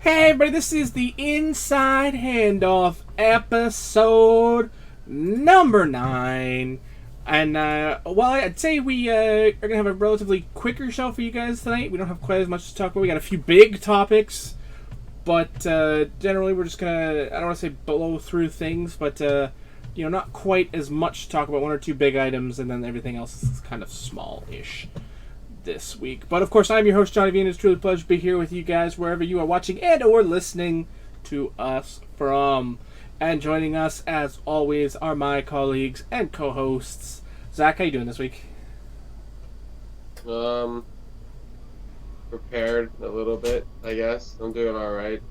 Hey everybody, this is the Inside Handoff episode number 9. And, I'd say we are going to have a relatively quicker show for you guys tonight. We don't have quite as much to talk about. We got a few big topics, but generally we're just going to, I don't want to say blow through things, but, not quite as much to talk about. One or two big items, and then everything else is kind of small-ish this week. But of course, I'm your host, Johnny V, and it's truly a pleasure to be here with you guys wherever you are watching and or listening to us from. And joining us, as always, are my colleagues and co-hosts. Zach, how you doing this week? Prepared a little bit, I guess. I'm doing all right.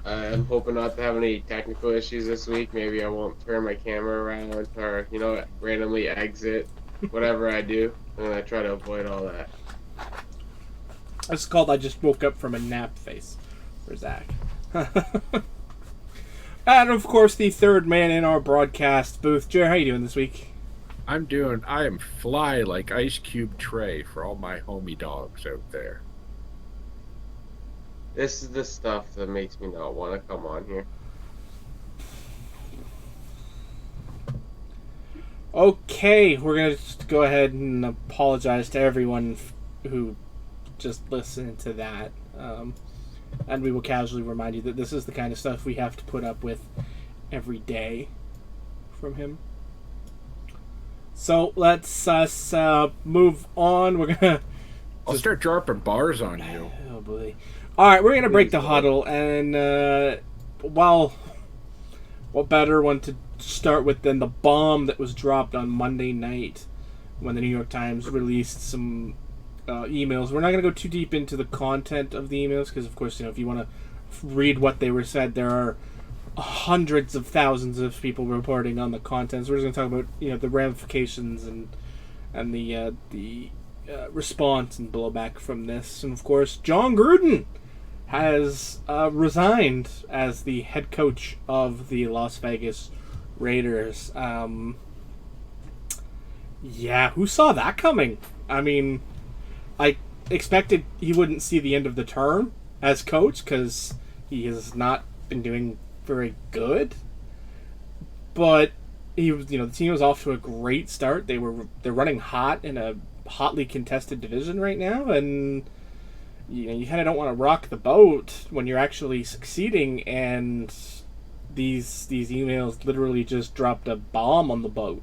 I'm hoping not to have any technical issues this week. Maybe I won't turn my camera around or, randomly exit whatever I do. And I try to avoid all that. It's called I just woke up from a nap face for Zach. And of course, the third man in our broadcast booth. Jer, how you doing this week? I am fly like Ice Cube Trey for all my homie dogs out there. This is the stuff that makes me not want to come on here. Okay, we're going to just go ahead and apologize to everyone who just listened to that. And we will casually remind you that this is the kind of stuff we have to put up with every day from him. So let's move on. We're going to... I'll start dropping bars on you. Oh, boy. All right, we're going to break the huddle. And, what better one to start with than the bomb that was dropped on Monday night when the New York Times released some emails. We're not going to go too deep into the content of the emails because, of course, if you want to read what they were said, there are hundreds of thousands of people reporting on the contents. We're just going to talk about the ramifications and the response and blowback from this. And of course, Jon Gruden has resigned as the head coach of the Las Vegas Raiders. Who saw that coming? I mean, I expected he wouldn't see the end of the term as coach because he has not been doing very good. But he was, the team was off to a great start. They're running hot in a hotly contested division right now, and you kind of don't want to rock the boat when you're actually succeeding. And these emails literally just dropped a bomb on the boat.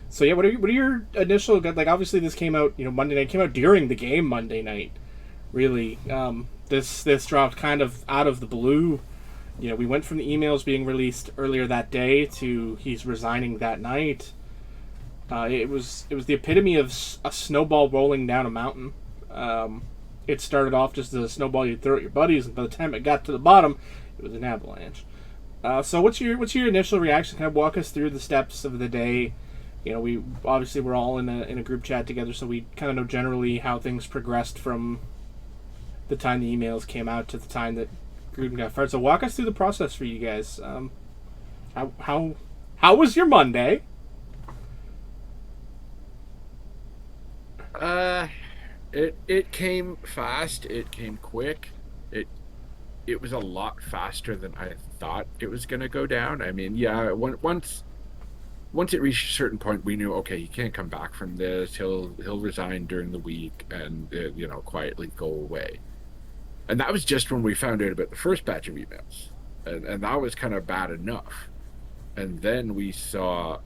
So what are your initial, like, obviously this came out Monday night, came out during the game Monday night, really. This dropped kind of out of the blue. We went from the emails being released earlier that day to he's resigning that night. It was the epitome of a snowball rolling down a mountain. It started off just as a snowball you'd throw at your buddies, and by the time it got to the bottom, it was an avalanche. So what's your initial reaction? Kind of walk us through the steps of the day. We obviously we're all in a group chat together, so we kind of know generally how things progressed from the time the emails came out to the time that Gruden got fired. So walk us through the process for you guys. How was your Monday? It came fast. It came quick. It was a lot faster than I thought it was going to go down. I mean, once it reached a certain point, we knew, okay, he can't come back from this. He'll resign during the week and quietly go away. And that was just when we found out about the first batch of emails, and that was kind of bad enough. And then we saw,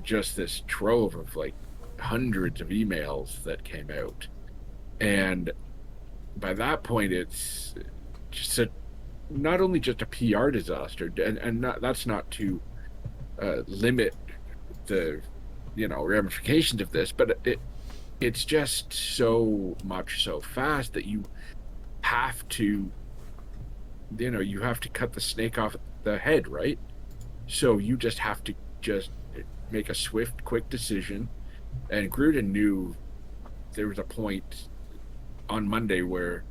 just this trove of like hundreds of emails that came out, and by that point, it's just not only just a PR disaster, and that's not to limit the ramifications of this, but it's just so much so fast that you have to cut the snake off the head, right? So you just have to just make a swift, quick decision. And Gruden knew there was a point on Monday where,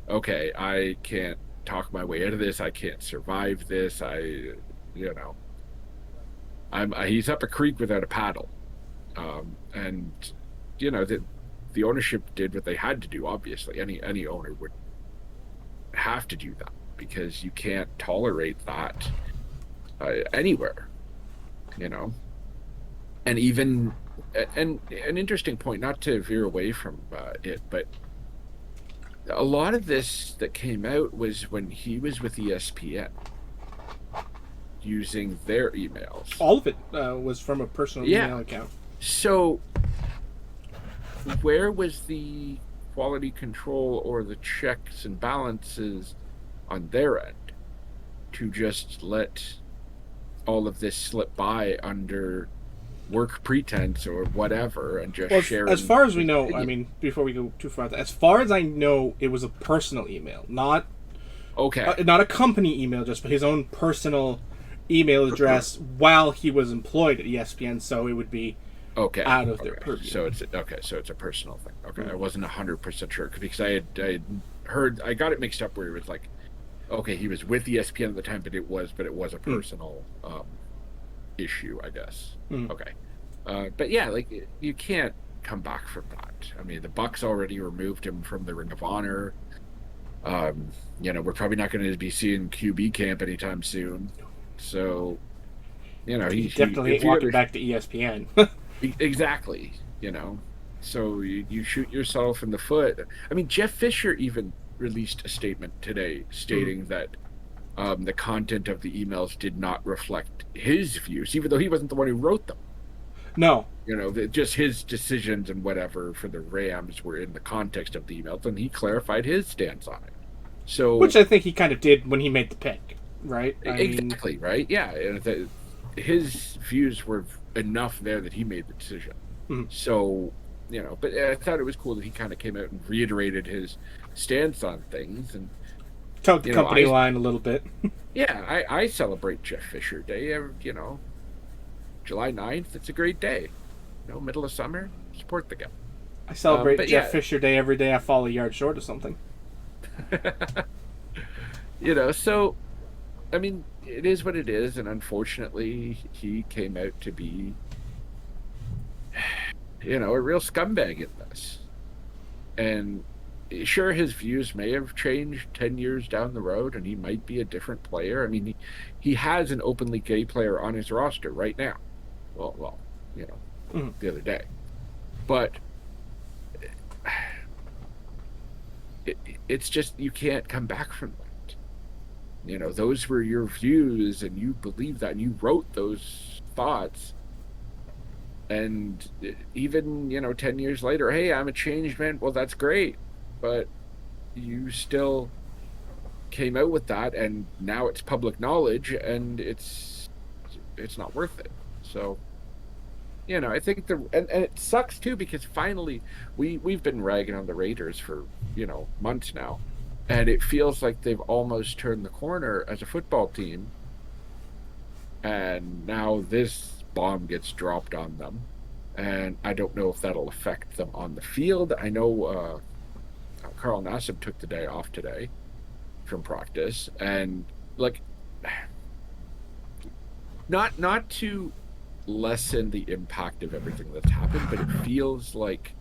okay, I can't talk my way out of this. I can't survive this. He's up a creek without a paddle. And the ownership did what they had to do. Obviously, any owner would have to do that because you can't tolerate that anywhere. And even and an interesting point, not to veer away from it, but a lot of this that came out was when he was with ESPN using their emails. All of it was from a personal email account. So where was the quality control or the checks and balances on their end to just let all of this slip by under work pretense or whatever and just share? As far as we know, I mean, before we go too far, as far as I know, it was a personal email, not a company email, just his own personal email address while he was employed at ESPN, so it would be out of their purview. So it's a personal thing. Okay, I wasn't 100% sure because I heard, I got it mixed up where it was like, okay, he was with ESPN at the time, but it was a personal issue, I guess. Okay, but yeah, like you can't come back from that. I mean, the Bucks already removed him from the Ring of Honor. We're probably not going to be seeing QB camp anytime soon. So, he's definitely ain't walking back to ESPN. Exactly. So you shoot yourself in the foot. I mean, Jeff Fisher even released a statement today stating that the content of the emails did not reflect his views, even though he wasn't the one who wrote them. No. Just his decisions and whatever for the Rams were in the context of the emails, and he clarified his stance on it. So, which I think he kind of did when he made the pick, right? Exactly, right? Yeah. His views were enough there that he made the decision. So, but I thought it was cool that he kind of came out and reiterated his stance on things and towed the company line a little bit. Yeah, I celebrate Jeff Fisher Day. July 9th, it's a great day. Middle of summer, support the guy. I celebrate Jeff Fisher Day every day I fall a yard short of something. So, I mean, it is what it is, and unfortunately, he came out to be, a real scumbag in this. And sure, his views may have changed 10 years down the road, and he might be a different player. I mean, he has an openly gay player on his roster right now. Well, the other day. But it's just, you can't come back from that. Those were your views, and you believed that, and you wrote those thoughts. And even, 10 years later, hey, I'm a changed man. Well, that's great. But you still came out with that, and now it's public knowledge, and it's not worth it. So, I think and it sucks too, because finally we've been ragging on the Raiders for, months now. And it feels like they've almost turned the corner as a football team. And now this bomb gets dropped on them. And I don't know if that'll affect them on the field. I know Carl Nassib took the day off today from practice. And, not to lessen the impact of everything that's happened, but it feels like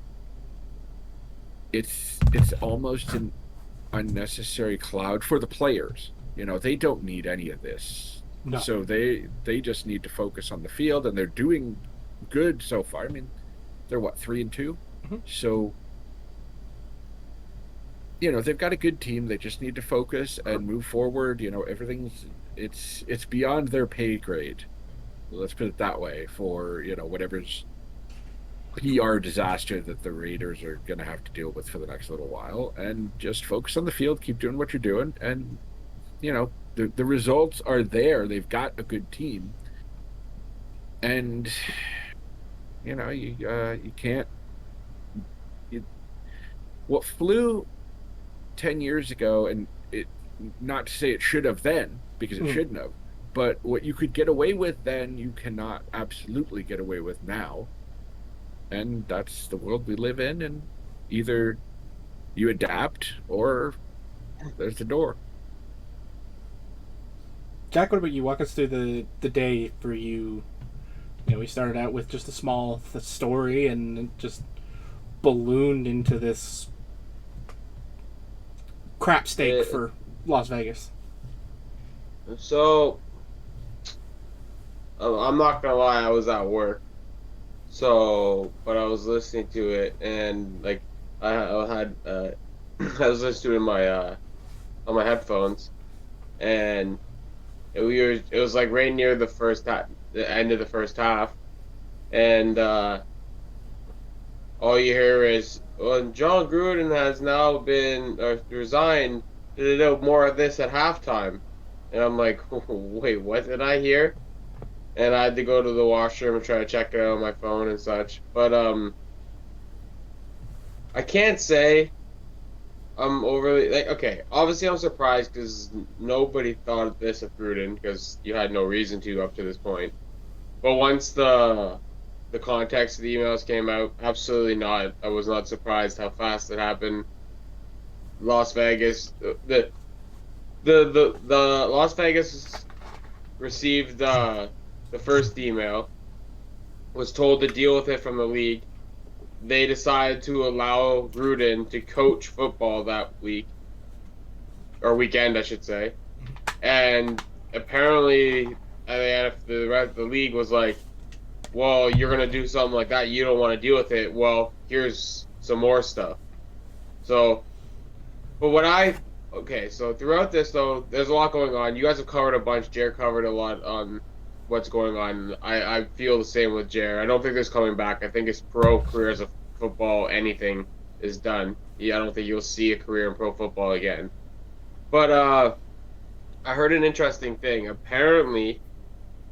it's almost an unnecessary cloud for the players. They don't need any of this. No. So they just need to focus on the field, and they're doing good so far. I mean, they're 3-2. Mm-hmm. So they've got a good team. They just need to focus and move forward. Everything's it's beyond their pay grade. Let's put it that way, for whatever's PR disaster that the Raiders are going to have to deal with for the next little while, and just focus on the field, keep doing what you're doing, and the results are there. They've got a good team, and you can't. What flew 10 years ago, and it, not to say it should have then, because it shouldn't have, but what you could get away with then, you cannot absolutely get away with now. And that's the world we live in, and either you adapt or there's the door. Jack, what about you? Walk us through the day for you. We started out with just a small story, and just ballooned into this crap steak for Las Vegas. So, I'm not gonna lie, I was at work. So, but I was listening to it, and like I had, I was listening to it in my on my headphones, and it was like right near the end of the first half, and all you hear is, well, Jon Gruden has now been resigned. More of this at halftime, and I'm like, wait, what did I hear? And I had to go to the washroom and try to check it out on my phone and such. But I can't say I'm overly like, okay. Obviously, I'm surprised because nobody thought of this of Gruden because you had no reason to up to this point. But once the context of the emails came out, absolutely not. I was not surprised how fast it happened. Las Vegas, the Las Vegas received the first email, was told to deal with it from the league. They decided to allow Gruden to coach football that week, or weekend, I should say. And apparently, the rest of the league was like, well, you're going to do something like that. You don't want to deal with it. Well, here's some more stuff. So, so throughout this, though, there's a lot going on. You guys have covered a bunch. Jared covered a lot on what's going on. I feel the same with Jared. I don't think there's coming back. I think his pro career as a football, anything, is done. Yeah, I don't think you'll see a career in pro football again. But I heard an interesting thing. Apparently,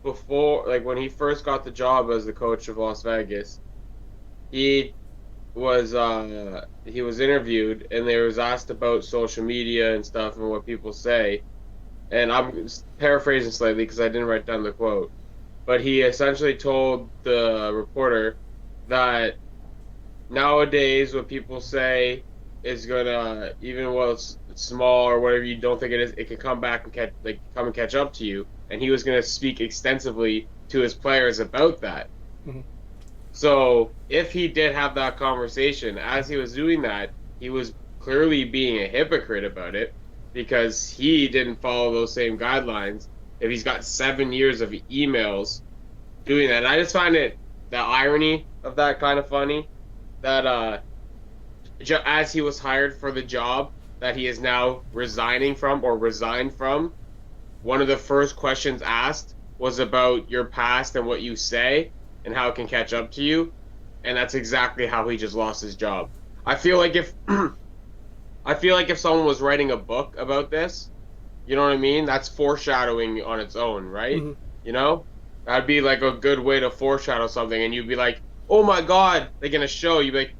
before, like when he first got the job as the coach of Las Vegas, he was interviewed and they was asked about social media and stuff and what people say. And I'm paraphrasing slightly because I didn't write down the quote. But he essentially told the reporter that nowadays what people say is gonna, even while it's small or whatever you don't think it is, it can come back and come and catch up to you. And he was gonna speak extensively to his players about that. Mm-hmm. So if he did have that conversation, as he was doing that, he was clearly being a hypocrite about it because he didn't follow those same guidelines. If he's got 7 years of emails doing that, and I just find the irony of that kind of funny, that as he was hired for the job that he is now resigning from or resigned from, one of the first questions asked was about your past and what you say and how it can catch up to you, and that's exactly how he just lost his job. I feel like if someone was writing a book about this, you know what I mean? That's foreshadowing on its own, right? Mm-hmm. You know? That'd be like a good way to foreshadow something, and you'd be like, oh my God, they're going to show. You'd be like,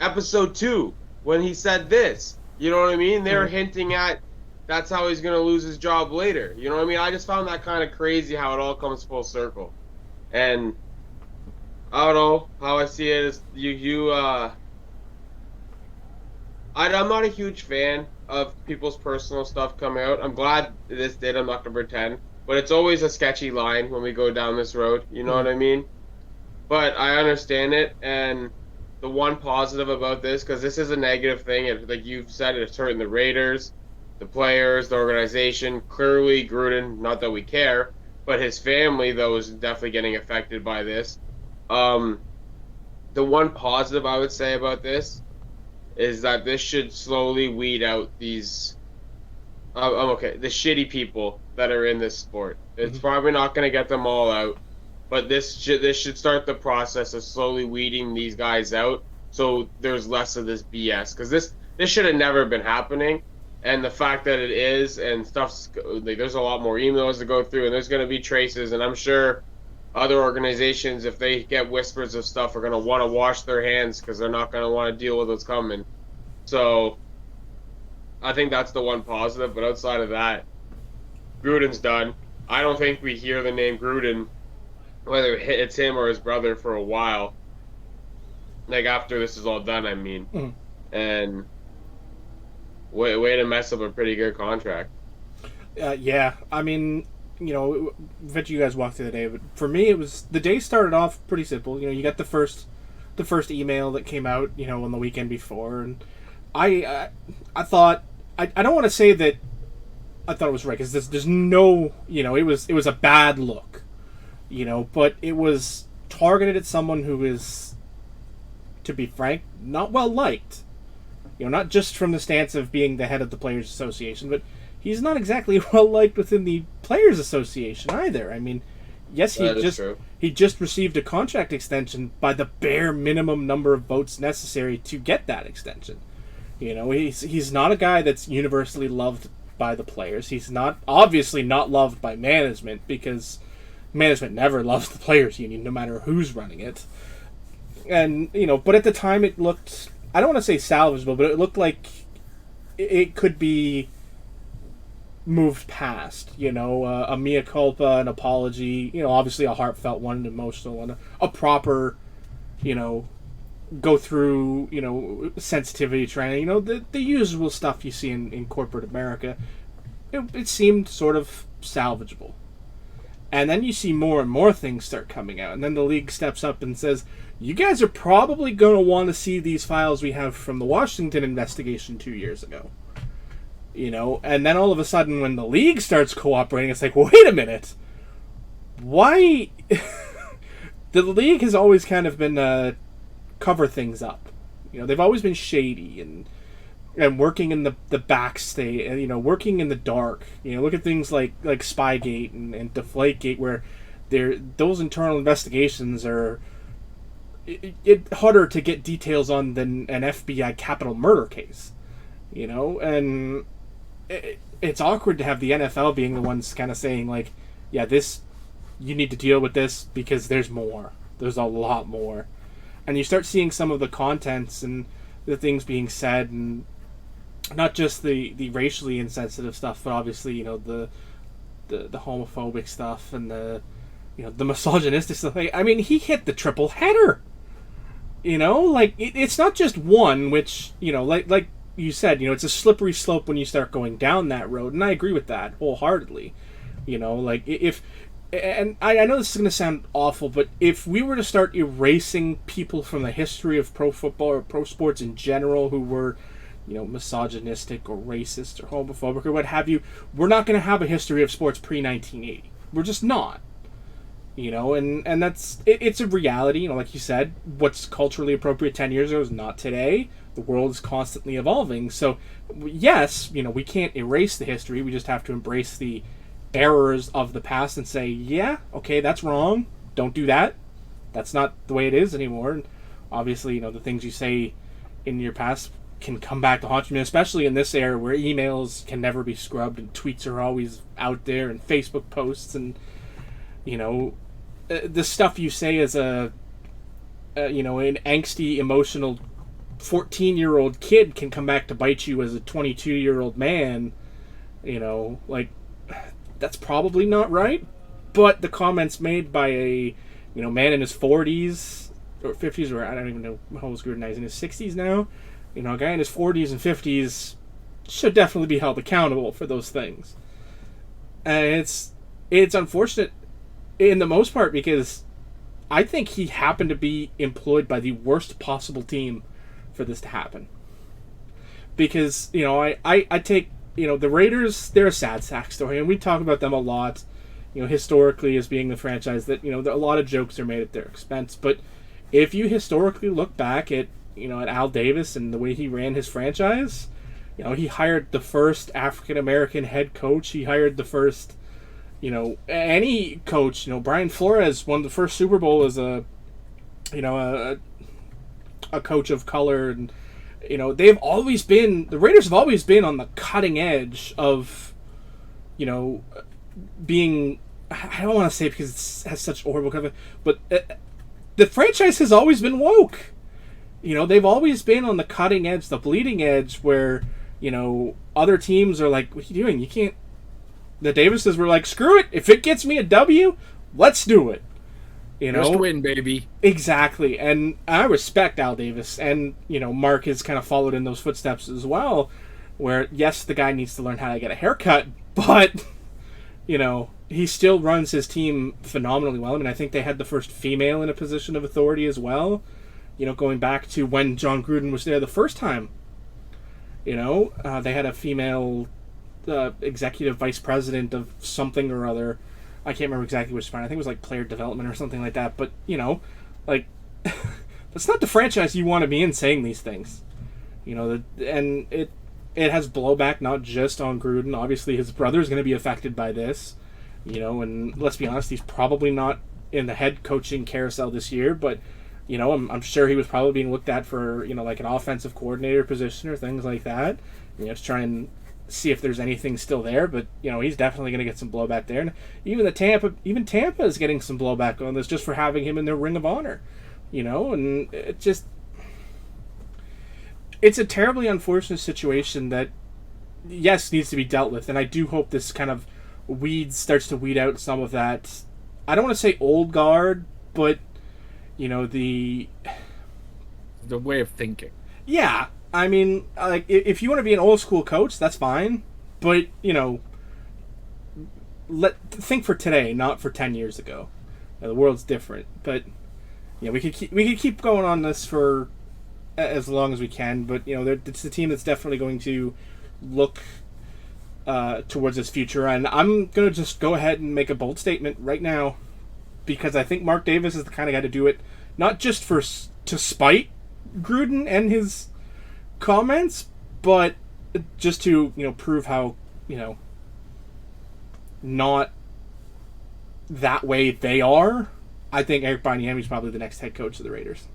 episode 2, when he said this. You know what I mean? They're hinting at that's how he's going to lose his job later. You know what I mean? I just found that kind of crazy how it all comes full circle. And I don't know how I see it is I'm not a huge fan of people's personal stuff coming out. I'm glad this did. I'm not going to pretend. But it's always a sketchy line when we go down this road. You know what I mean? But I understand it. And the one positive about this, because this is a negative thing, like you've said, it's hurting the Raiders, the players, the organization. Clearly, Gruden, not that we care, but his family, though, is definitely getting affected by this. The one positive I would say about this is that this should slowly weed out these the shitty people that are in this sport. It's probably not going to get them all out, but this should start the process of slowly weeding these guys out so there's less of this BS, because this should have never been happening. And the fact that it is, and stuff's like, there's a lot more emails to go through, and there's going to be traces, and I'm sure other organizations, if they get whispers of stuff, are going to want to wash their hands because they're not going to want to deal with what's coming. So I think that's the one positive, but outside of that, Gruden's done. I don't think we hear the name Gruden, whether it's him or his brother, for a while. Like, after this is all done, I mean. And way to mess up a pretty good contract. Yeah, I mean, you know, eventually you guys walked through the day, but for me, the day started off pretty simple. You know, you got the first the first email that came out, on the weekend before, and I thought I don't want to say that I thought it was right, because there's no, it was a bad look, but it was targeted at someone who is, to be frank, not well liked. Not just from the stance of being the head of the Players Association, but he's not exactly well liked within the Players Association either. I mean, yes, he just received a contract extension by the bare minimum number of votes necessary to get that extension. He's not a guy that's universally loved by the players. He's obviously not loved by management, because management never loves the players union, no matter who's running it. And, but at the time it looked, I don't want to say salvageable, but it looked like it could be moved past, a mea culpa, an apology, obviously a heartfelt one, an emotional one, a proper, go through, sensitivity training, the usual stuff you see in corporate America. It seemed sort of salvageable. And then you see more and more things start coming out. And then the league steps up and says, you guys are probably going to want to see these files we have from the Washington investigation 2 years ago. And then all of a sudden when the league starts cooperating, it's like, well, wait a minute. Why? The league has always kind of been cover things up. They've always been shady and working in the backstage, working in the dark. Look at things like Spygate and Deflategate, where those internal investigations are harder to get details on than an FBI capital murder case. And it's awkward to have the NFL being the ones kind of saying, like, yeah, you need to deal with this because there's more. There's a lot more. And you start seeing some of the contents and the things being said, and not just the racially insensitive stuff, but obviously, the homophobic stuff and the misogynistic stuff. I mean, he hit the triple header. It's not just one, which, like you said, it's a slippery slope when you start going down that road, and I agree with that wholeheartedly. And I know this is going to sound awful, but if we were to start erasing people from the history of pro football or pro sports in general who were, misogynistic or racist or homophobic or what have you, we're not going to have a history of sports pre-1980. We're just not. And it's a reality. Like you said, what's culturally appropriate 10 years ago is not today. The world is constantly evolving. So, yes, we can't erase the history. We just have to embrace the errors of the past and say, yeah, okay, that's wrong. Don't do that. That's not the way it is anymore. And obviously, the things you say in your past can come back to haunt you, especially in this era where emails can never be scrubbed and tweets are always out there and Facebook posts and, the stuff you say as an angsty, emotional 14-year-old kid can come back to bite you as a 22-year-old man. That's probably not right. But the comments made by a man in his 40s or 50s, or I don't even know how old Gruden is, in his 60s now. A guy in his 40s and 50s should definitely be held accountable for those things. And it's unfortunate in the most part, because I think he happened to be employed by the worst possible team for this to happen. Because, I take, the Raiders, they're a sad sack story, and we talk about them a lot, historically as being the franchise that, a lot of jokes are made at their expense. But if you historically look back at, at Al Davis and the way he ran his franchise, he hired the first African-American head coach. He hired the first, any coach. Brian Flores won the first Super Bowl as a coach of color. And, they've always been, the Raiders have always been on the cutting edge of, being, I don't want to say it because it has such horrible cover, but the franchise has always been woke. They've always been on the cutting edge, the bleeding edge, where, other teams are like, what are you doing? You can't. The Davises were like, screw it. If it gets me a W, let's do it. Just win, baby. Exactly. And I respect Al Davis. And, Mark has kind of followed in those footsteps as well, where, yes, the guy needs to learn how to get a haircut, but, he still runs his team phenomenally well. I mean, I think they had the first female in a position of authority as well. going back to when Jon Gruden was there the first time. They had a female executive vice president of something or other. I can't remember exactly which spot. I think it was like player development or something like that. But, like, that's not the franchise you want to be in saying these things. And it has blowback not just on Gruden. Obviously, his brother's going to be affected by this. And let's be honest, he's probably not in the head coaching carousel this year. But, I'm sure he was probably being looked at for, like an offensive coordinator position or things like that. To try and see if there's anything still there. But, he's definitely going to get some blowback there. And even Tampa is getting some blowback on this just for having him in their Ring of Honor. And it just... It's a terribly unfortunate situation that, yes, needs to be dealt with. And I do hope this kind of starts to weed out some of that. I don't want to say old guard, but, the way of thinking. Yeah. I mean, like, if you want to be an old school coach, that's fine. But, think for today, not for 10 years ago. The world's different. But, we could keep going on this for as long as we can. But, it's a team that's definitely going to look towards its future. And I'm going to just go ahead and make a bold statement right now, because I think Mark Davis is the kind of guy to do it, not just to spite Gruden and his comments, but just to prove how not that way they are. I think Eric Bieniemy is probably the next head coach of the Raiders.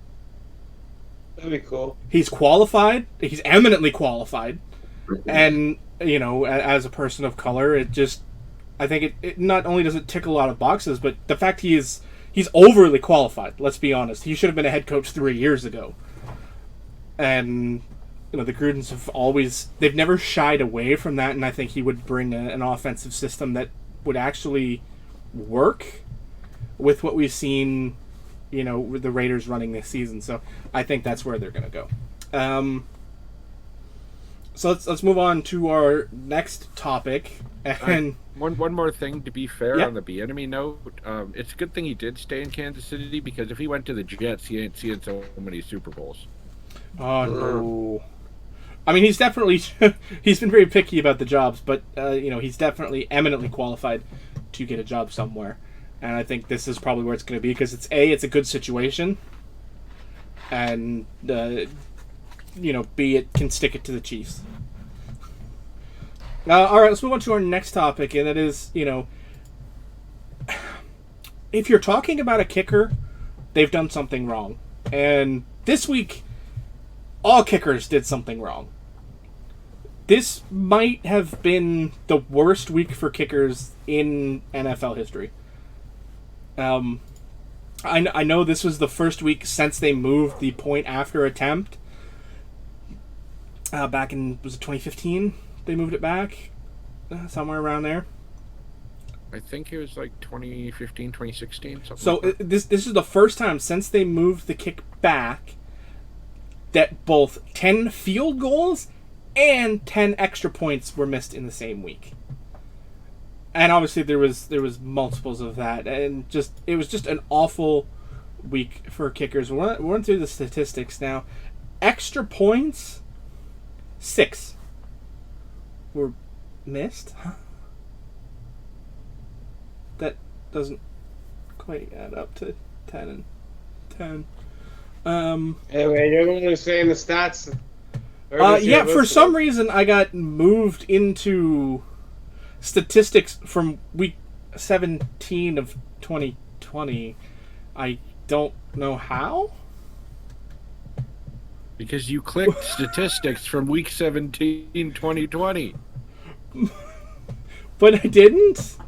That'd be cool. He's qualified. He's eminently qualified, and as a person of color, I think it not only does it tick a lot of boxes, but the fact he's overly qualified. Let's be honest. He should have been a head coach 3 years ago, and the Grudens they've never shied away from that, and I think he would bring an offensive system that would actually work with what we've seen, with the Raiders running this season. So I think that's where they're going to go. So let's move on to our next topic. And one more thing, to be fair, yeah. on the Bieniemy note, it's a good thing he did stay in Kansas City, because if he went to the Jets, he ain't seeing so many Super Bowls. Oh no! I mean, he's definitely he's been very picky about the jobs, but he's definitely eminently qualified to get a job somewhere, and I think this is probably where it's going to be, because it's a good situation, and B, it can stick it to the Chiefs. All right, let's move on to our next topic, and that is, if you're talking about a kicker, they've done something wrong, and this week, all kickers did something wrong. This might have been the worst week for kickers in NFL history. I know this was the first week since they moved the point after attempt. Back in, was it 2015? They moved it back? Somewhere around there. I think it was like 2015, 2016, something So like that. This is the first time since they moved the kick back that both 10 field goals and 10 extra points were missed in the same week. And obviously there was multiples of that, and it was just an awful week for kickers. We're going through the statistics now. Extra points, 6 were missed. Huh? That doesn't quite add up to 10 and 10. Anyway, you're the one who's saying the stats. Yeah, for some reason I got moved into statistics from week 17 of 2020. I don't know how. Because you clicked statistics from week 17, 2020. But I didn't.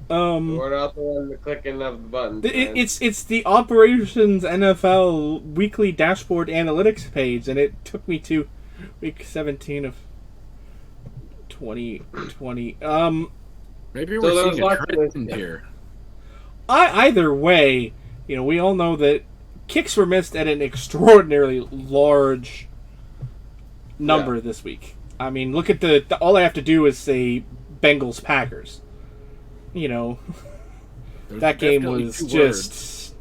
We're not the one clicking of the buttons. It's the Operations NFL weekly dashboard analytics page, and it took me to week 17 of 2020. Maybe we're seeing a trend here. Either way, we all know that kicks were missed at an extraordinarily large number this week. I mean, look at all I have to do is say Bengals Packers. That game was just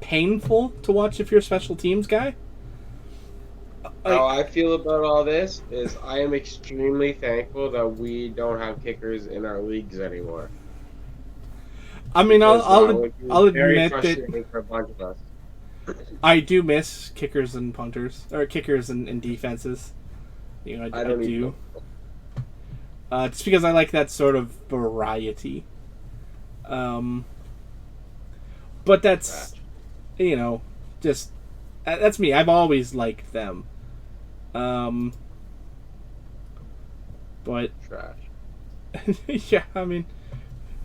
painful to watch if you're a special teams guy. How I feel about all this is I am extremely thankful that we don't have kickers in our leagues anymore. I mean, Because that I'll would be very admit frustrating that for a bunch of us. I do miss kickers and punters, or kickers and defenses. You know, I don't do. even Just because I like that sort of variety. But that's, you know, just that's me. I've always liked them. But trash. yeah, I mean,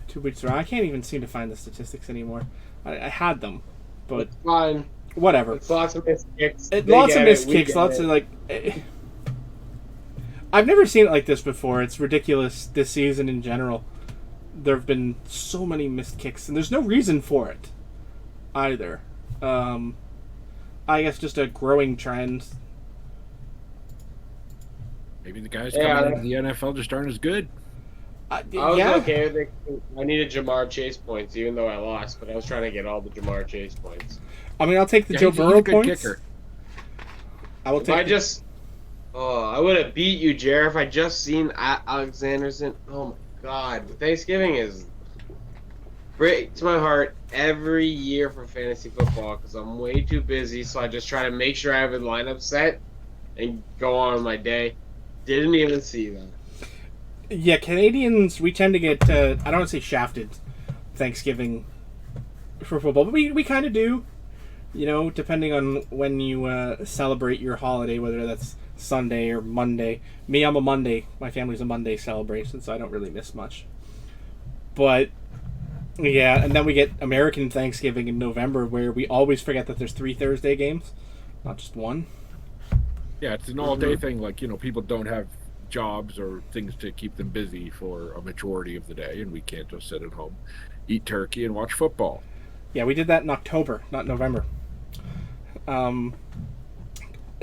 2 weeks ago, I can't even seem to find the statistics anymore. I had them, but It's fine. whatever. It's lots of missed kicks. Lots of missed kicks. Lots of like. I've never seen it like this before. It's ridiculous this season in general. There have been so many missed kicks, and there's no reason for it either. I guess just a growing trend. Maybe the guys coming into the NFL just aren't as good. I was okay with it. I needed Jamar Chase points, even though I lost, but I was trying to get all the Jamar Chase points. I mean, I'll take the Joe he's a Burrow good points. kicker. I will If take. I would have beat you, Jer, if I just seen Alexanderson. Oh my God, Thanksgiving breaks my heart every year for fantasy football because I'm way too busy. So I just try to make sure I have a lineup set and go on my day. Didn't even see that. Yeah, Canadians, we tend to get, I don't want to say shafted Thanksgiving for football, but we kind of do, you know, depending on when you celebrate your holiday, whether that's Sunday or Monday. Me, I'm a Monday. My family's a Monday celebration, so I don't really miss much. But, yeah, and then we get American Thanksgiving in November, where we always forget that there's 3 Thursday games, not just one. Yeah, it's an all-day thing. Like, you know, people don't have jobs or things to keep them busy for a majority of the day, and we can't just sit at home, eat turkey, and watch football. Yeah, we did that in October, not November.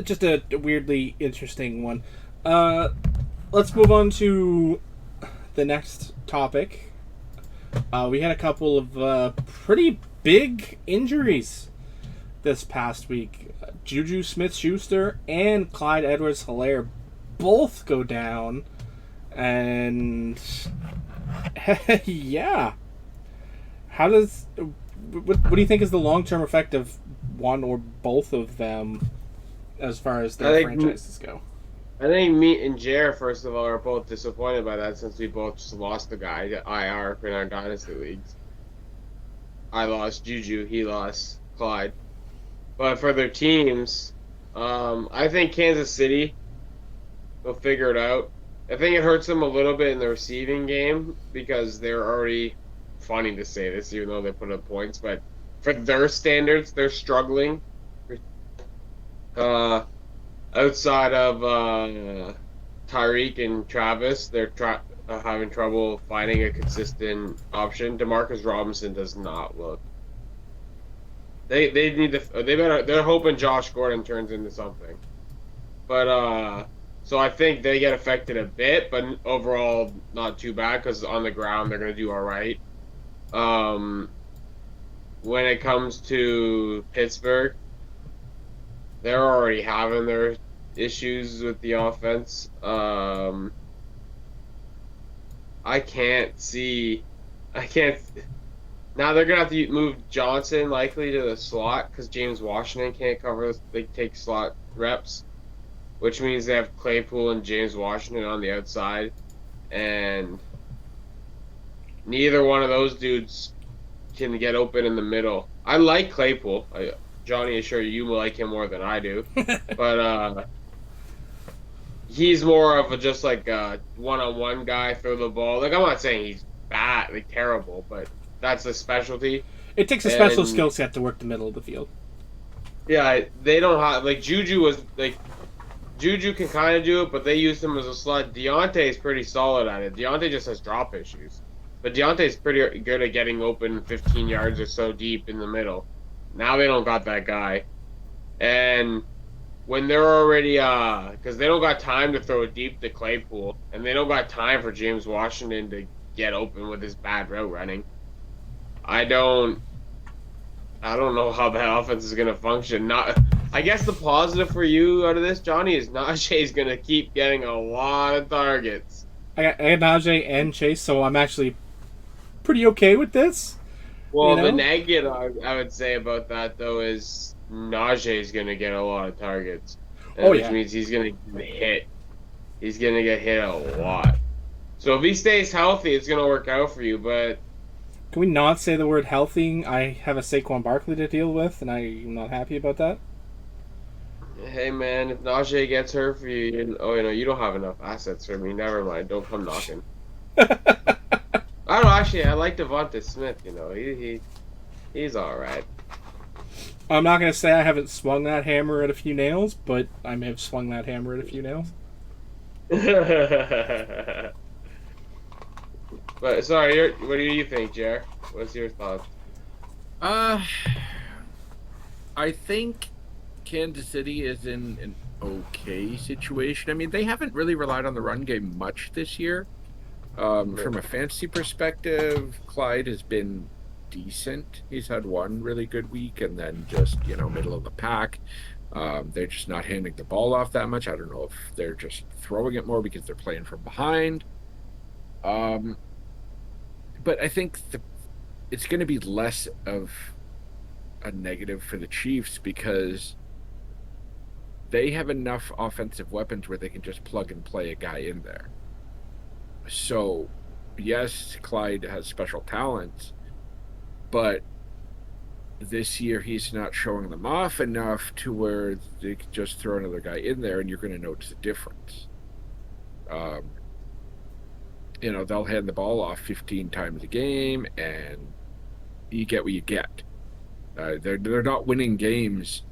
Just a weirdly interesting one. Let's move on to the next topic. We had a couple of pretty big injuries this past week. JuJu Smith-Schuster and Clyde Edwards-Helaire both go down. And yeah. What do you think is the long-term effect of one or both of them as far as their franchises go? I think me and Jer, first of all, are both disappointed by that since we both just lost the guy to IR in our dynasty leagues. I lost JuJu, he lost Clyde. But for their teams, I think Kansas City will figure it out. I think it hurts them a little bit in the receiving game because they're already, funny to say this even though they put up points, but for their standards, they're struggling. Outside of Tyreek and Travis, they're having trouble finding a consistent option. Demarcus Robinson does not look. They're hoping Josh Gordon turns into something. But so I think they get affected a bit, but overall not too bad because on the ground they're gonna do all right. When it comes to Pittsburgh, they're already having their issues with the offense. Now they're gonna have to move Johnson likely to the slot because James Washington can't cover. They take slot reps, which means they have Claypool and James Washington on the outside, and neither one of those dudes can get open in the middle. I like Claypool. Johnny is sure you will like him more than I do, but he's more of just like a one-on-one guy, throw the ball. Like I'm not saying he's bad, like terrible, but that's a specialty. It takes a special skill set to work the middle of the field. Yeah, they don't have like Juju can kind of do it, but they use him as a slot. Deontay is pretty solid at it. Deontay just has drop issues, but Deontay's pretty good at getting open 15 yards or so deep in the middle. Now they don't got that guy, and when they're already because they don't got time to throw it deep to Claypool, and they don't got time for James Washington to get open with his bad route running. I don't I don't know how that offense is going to function. Not, I guess the positive for you out of this, Johnny, is Najee is going to keep getting a lot of targets. I got Najee and Chase, so I'm actually pretty okay with this. Well, the negative I would say about that though is Najee is going to get a lot of targets, which means he's going to get hit. He's going to get hit a lot. So if he stays healthy, it's going to work out for you. But can we not say the word healthy? I have a Saquon Barkley to deal with, and I'm not happy about that. Hey man, if Najee gets hurt for you, you don't have enough assets for me. Never mind. Don't come knocking. I don't know, actually, I like Devonta Smith, he's alright. I'm not going to say I haven't swung that hammer at a few nails, but I may have swung that hammer at a few nails. But, sorry, what do you think, Jer? What's your thoughts? I think Kansas City is in an okay situation. I mean, they haven't really relied on the run game much this year. From a fantasy perspective, Clyde has been decent. He's had one really good week and then just, middle of the pack. They're just not handing the ball off that much. I don't know if they're just throwing it more because they're playing from behind. But I think it's going to be less of a negative for the Chiefs because they have enough offensive weapons where they can just plug and play a guy in there. So, yes, Clyde has special talents, but this year he's not showing them off enough to where they can just throw another guy in there and you're going to notice a difference. They'll hand the ball off 15 times a game and you get what you get. They're not winning games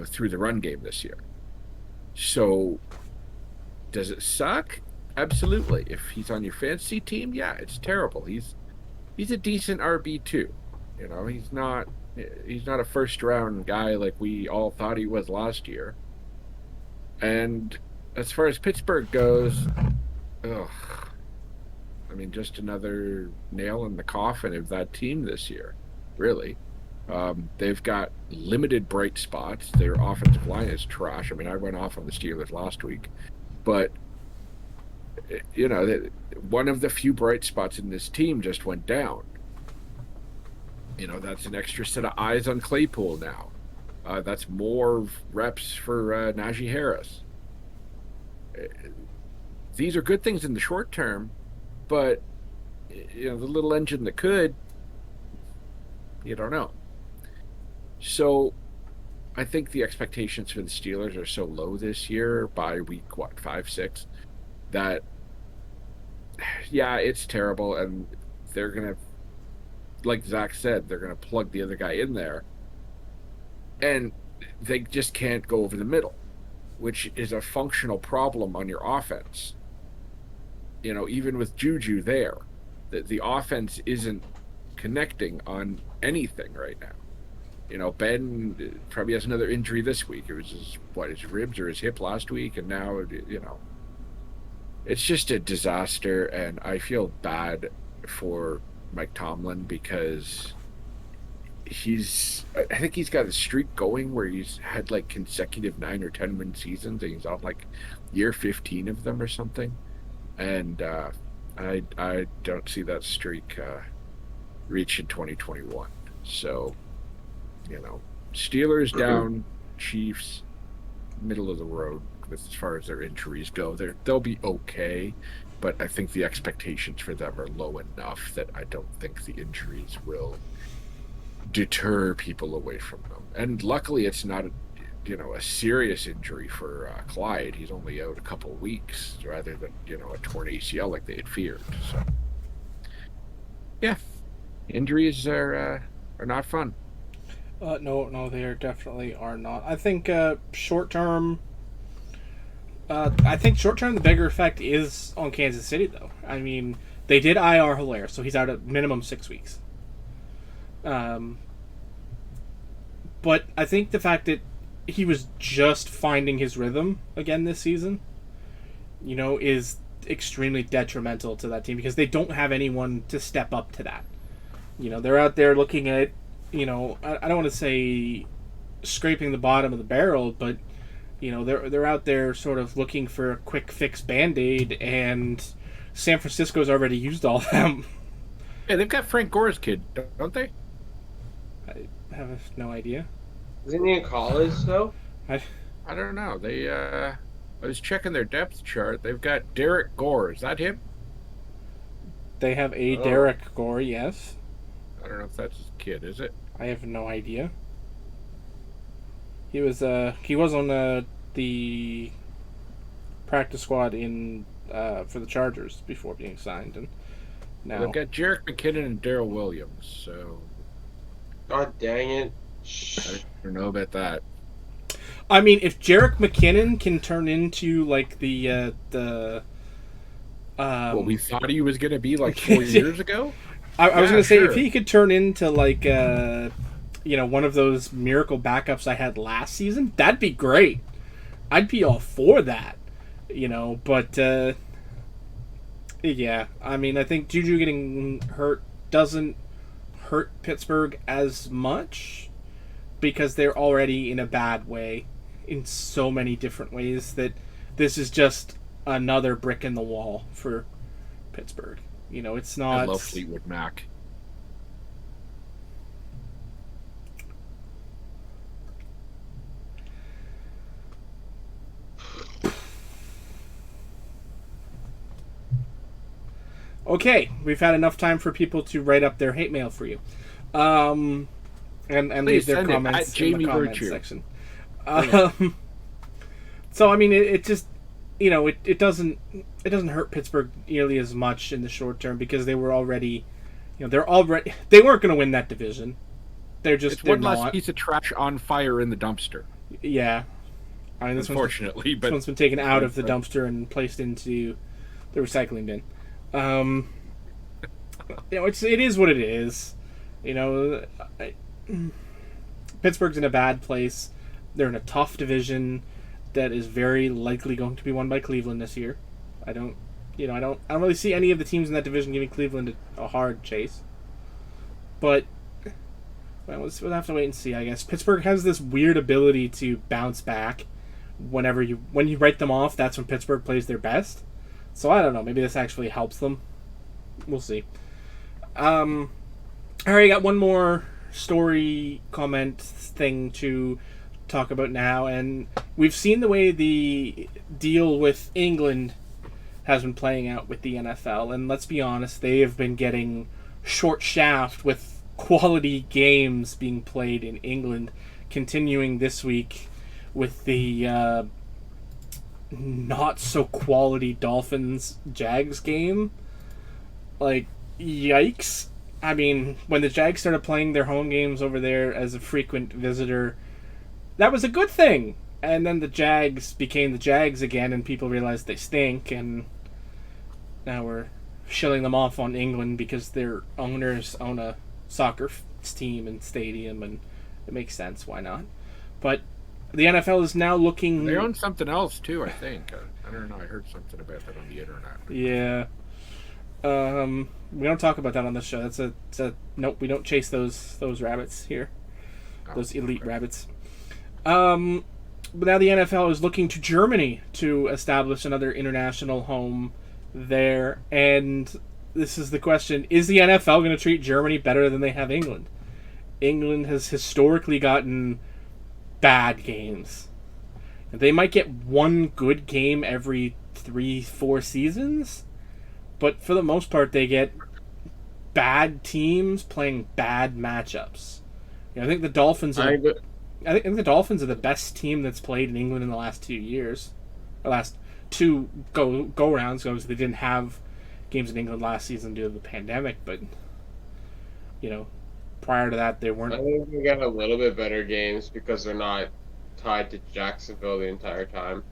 through the run game this year. So, does it suck? Absolutely. If he's on your fantasy team, yeah, it's terrible. He's a decent RB2. He's not a first round guy like we all thought he was last year. And as far as Pittsburgh goes, just another nail in the coffin of that team this year, really. They've got limited bright spots. Their offensive line is trash. I went off on the Steelers last week, but one of the few bright spots in this team just went down. That's an extra set of eyes on Claypool now. That's more reps for Najee Harris. These are good things in the short term, but the little engine that could, you don't know. So I think the expectations for the Steelers are so low this year by week 5, 6, that it's terrible, and they're gonna, like Zach said, they're gonna plug the other guy in there, and they just can't go over the middle, which is a functional problem on your offense. Even with JuJu there, the offense isn't connecting on anything right now. Ben probably has another injury this week. It was his ribs or his hip last week, and now it's just a disaster, and I feel bad for Mike Tomlin because I think he's got a streak going where he's had like consecutive 9 or 10 win seasons, and he's on like year 15 of them or something. And I don't see that streak reach in 2021. So, Steelers down, Chiefs middle of the road as far as their injuries go. They'll be okay, but I think the expectations for them are low enough that I don't think the injuries will deter people away from them. And luckily, it's not a serious injury for Clyde. He's only out a couple of weeks rather than a torn ACL like they had feared. So, yeah, injuries are not fun. No, they definitely are not. I think short term. The bigger effect is on Kansas City, though. They did IR Helaire, so he's out at minimum 6 weeks. But I think the fact that he was just finding his rhythm again this season, is extremely detrimental to that team because they don't have anyone to step up to that. They're out there looking at I don't want to say scraping the bottom of the barrel, but they're out there sort of looking for a quick fix Band-Aid, and San Francisco's already used all of them. Hey, they've got Frank Gore's kid, don't they? I have no idea. Isn't he in college though? I don't know. I was checking their depth chart. They've got Derek Gore. Is that him? They have a Derek Gore, yes. I don't know if that's his kid, is it? I have no idea. He was on the practice squad for the Chargers before being signed, and now they've got Jerick McKinnon and Daryl Williams. So, God dang it! I don't know about that. I mean, if Jerick McKinnon can turn into like the what we thought he was going to be like 4 years ago. I was going to say, if he could turn into like one of those miracle backups I had last season, that'd be great. I'd be all for that, But yeah, I mean, I think JuJu getting hurt doesn't hurt Pittsburgh as much because they're already in a bad way in so many different ways that this is just another brick in the wall for Pittsburgh. It's not. I love Fleetwood Mac. Okay, we've had enough time for people to write up their hate mail for you, and leave their comments in the comments section. So I mean, it just it doesn't hurt Pittsburgh nearly as much in the short term because they were already, they weren't going to win that division. It's one less piece of trash on fire in the dumpster. Yeah, I mean, unfortunately, this one's been taken out of the dumpster and placed into the recycling bin. It is what it is. Pittsburgh's in a bad place. They're in a tough division that is very likely going to be won by Cleveland this year. I don't really see any of the teams in that division giving Cleveland a hard chase. But we'll have to wait and see, I guess. Pittsburgh has this weird ability to bounce back when you write them off. That's when Pittsburgh plays their best. So I don't know. Maybe this actually helps them. We'll see. I already got one more story comment thing to talk about now, and we've seen the way the deal with England has been playing out with the NFL, and let's be honest, they have been getting short shaft with quality games being played in England, continuing this week with the not so quality Dolphins Jags game. Like, yikes. I mean, when the Jags started playing their home games over there as a frequent visitor, that was a good thing. And then the Jags became the Jags again, and people realized they stink, and now we're shilling them off on England because their owners own a soccer team and stadium, and it makes sense. Why not? But the NFL is now looking... They own something else, too, I think. I don't know. I heard something about that on the internet. Yeah. We don't talk about that on this show. That's a nope. We don't chase those rabbits here. Those elite rabbits. But now the NFL is looking to Germany to establish another international home there. And this is the question: is the NFL going to treat Germany better than they have England? England has historically gotten bad games. They might get one good game every 3-4 seasons, but for the most part, they get bad teams playing bad matchups. I think the Dolphins are. I think the Dolphins are the best team that's played in England in the last 2 years, or last two go rounds. Because they didn't have games in England last season due to the pandemic, but prior to that, they weren't. I think we got a little bit better games because they're not tied to Jacksonville the entire time.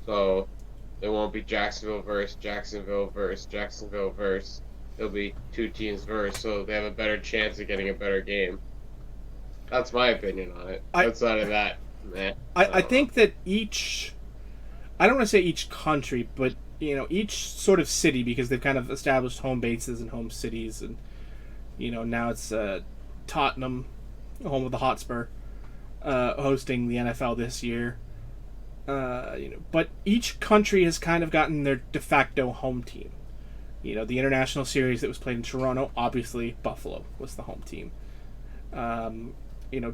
So it won't be Jacksonville versus Jacksonville versus Jacksonville versus. It'll be two teams versus, so they have a better chance of getting a better game. That's my opinion on it. Outside of that, man. I think that each... I don't want to say each country, but each sort of city, because they've kind of established home bases and home cities, and now it's Tottenham, home of the Hotspur, hosting the NFL this year. But each country has kind of gotten their de facto home team. The international series that was played in Toronto, obviously Buffalo was the home team.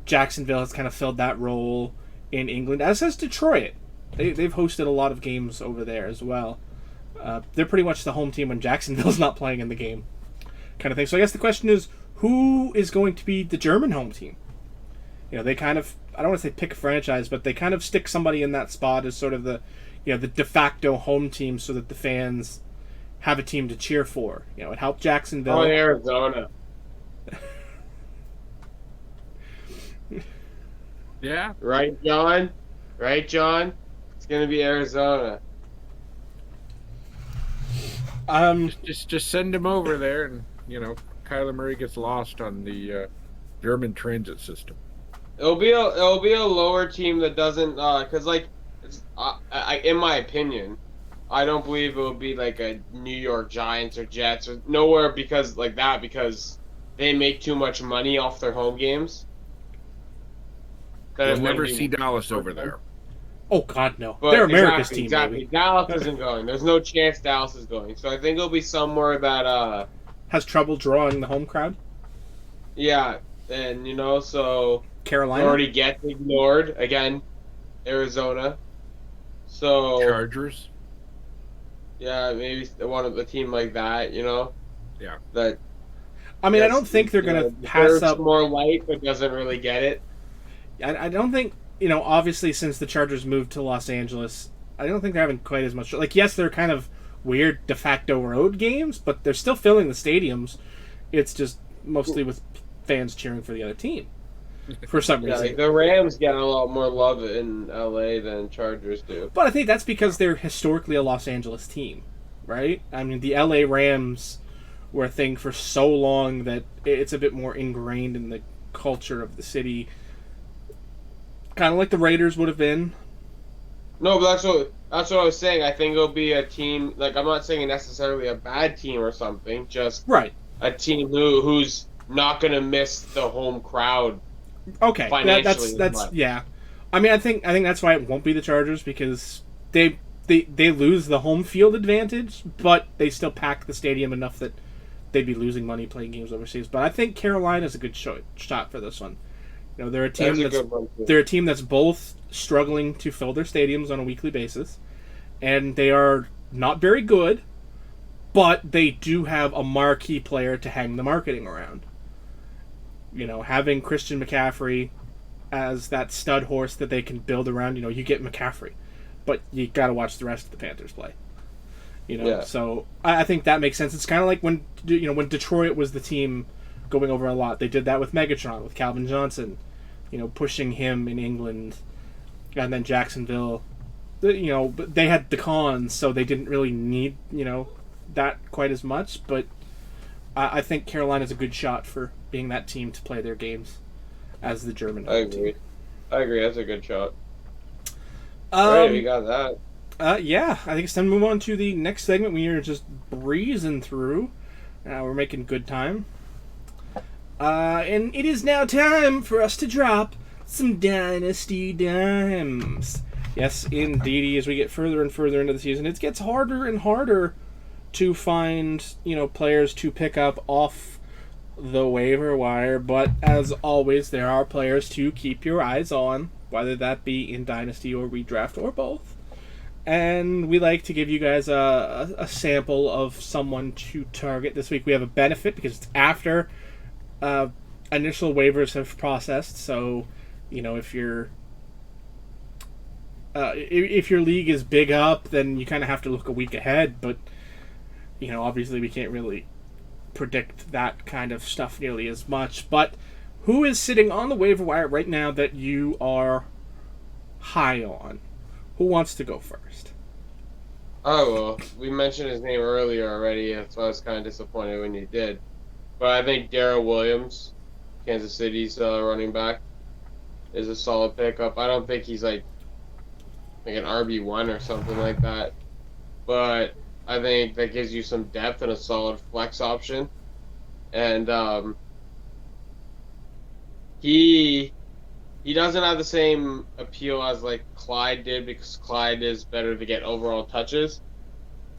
Jacksonville has kind of filled that role in England, as has Detroit. They've hosted a lot of games over there as well. They're pretty much the home team when Jacksonville's not playing in the game, kind of thing. So I guess the question is, who is going to be the German home team? They kind of, I don't want to say pick a franchise, but they kind of stick somebody in that spot as sort of the de facto home team so that the fans have a team to cheer for. It helped Jacksonville. Oh, Arizona. Yeah. Right, John? Right, John? It's going to be Arizona. Just send him over there, and Kyler Murray gets lost on the German transit system. It'll be a lower team that doesn't because in my opinion, I don't believe it will be like a New York Giants or Jets or nowhere because they make too much money off their home games. You'll never see Dallas over there. Oh God, no! But They're America's team. Exactly. Maybe. Dallas isn't going. There's no chance Dallas is going. So I think it'll be somewhere that has trouble drawing the home crowd. Yeah, and so Carolina already gets ignored again. Arizona. So Chargers. Yeah, maybe one of the team like that. Yeah. That. I mean, I don't think they're going to pass up more light, but doesn't really get it. I don't think, obviously since the Chargers moved to Los Angeles, I don't think they're having quite as much. Yes, they're kind of weird de facto road games, but they're still filling the stadiums. It's just mostly with fans cheering for the other team for some reason. The Rams get a lot more love in LA than Chargers do. But I think that's because they're historically a Los Angeles team, right? I mean, the LA Rams were a thing for so long that it's a bit more ingrained in the culture of the city. Kind of like the Raiders would have been. No, but that's what I was saying. I think it'll be a team, I'm not saying necessarily a bad team or something, just right. A team who's not going to miss the home crowd. Okay, financially that's yeah. I mean, I think that's why it won't be the Chargers, because they lose the home field advantage, but they still pack the stadium enough that they'd be losing money playing games overseas. But I think Carolina's a good shot for this one. They're a team that's both struggling to fill their stadiums on a weekly basis, and they are not very good, but they do have a marquee player to hang the marketing around. Having Christian McCaffrey as that stud horse that they can build around, you get McCaffrey, but you got to watch the rest of the Panthers play. So I think that makes sense. It's kind of like when Detroit was the team going over a lot. They did that with Megatron, with Calvin Johnson, pushing him in England, and then Jacksonville. But they had the cons, so they didn't really need that quite as much. But I think Carolina's a good shot for being that team to play their games as the German team. I agree. That's a good shot. Right, we got that. Yeah, I think it's time to move on to the next segment. We are just breezing through. We're making good time. And it is now time for us to drop some Dynasty Dimes. Yes, indeedy, as we get further and further into the season, it gets harder and harder to find, players to pick up off the waiver wire. But as always, there are players to keep your eyes on, whether that be in Dynasty or Redraft or both. And we like to give you guys a sample of someone to target this week. We have a benefit because it's after initial waivers have processed. So, if your league is big up, then you kind of have to look a week ahead. But, obviously we can't really predict that kind of stuff nearly as much. But who is sitting on the waiver wire right now that you are high on? Who wants to go first? Oh, well, we mentioned his name earlier already. That's why I was kind of disappointed when you did. But I think Daryl Williams, Kansas City's running back, is a solid pickup. I don't think he's like an RB1 or something like that. But I think that gives you some depth and a solid flex option. And he doesn't have the same appeal as like Clyde did because Clyde is better to get overall touches,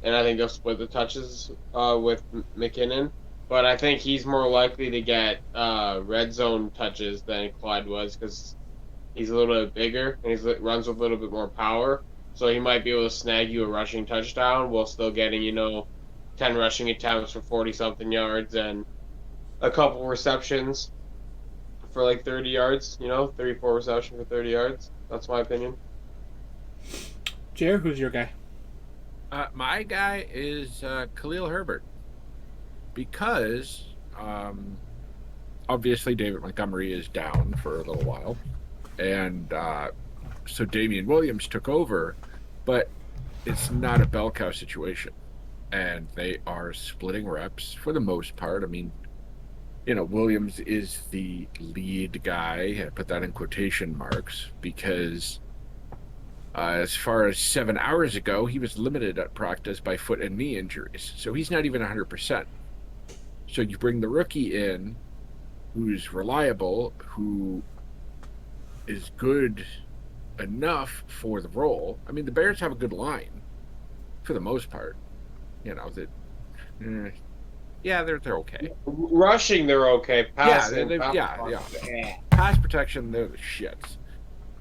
and I think they'll split the touches with McKinnon. But I think he's more likely to get red zone touches than Clyde was because he's a little bit bigger and he runs with a little bit more power. So he might be able to snag you a rushing touchdown while still getting 10 rushing attempts for 40-something yards and a couple receptions for like 30 yards, 34 reception for 30 yards. That's my opinion. Jer, who's your guy? My guy is Khalil Herbert because obviously David Montgomery is down for a little while, and so Damian Williams took over, but it's not a bell cow situation, and they are splitting reps for the most part. I mean, Williams is the lead guy. I put that in quotation marks because as far as 7 hours ago, he was limited at practice by foot and knee injuries. So he's not even 100%. So you bring the rookie in who's reliable, who is good enough for the role. I mean, the Bears have a good line for the most part. Yeah, they're okay. Rushing, they're okay. Passing, yeah. Pass protection, they're the shits.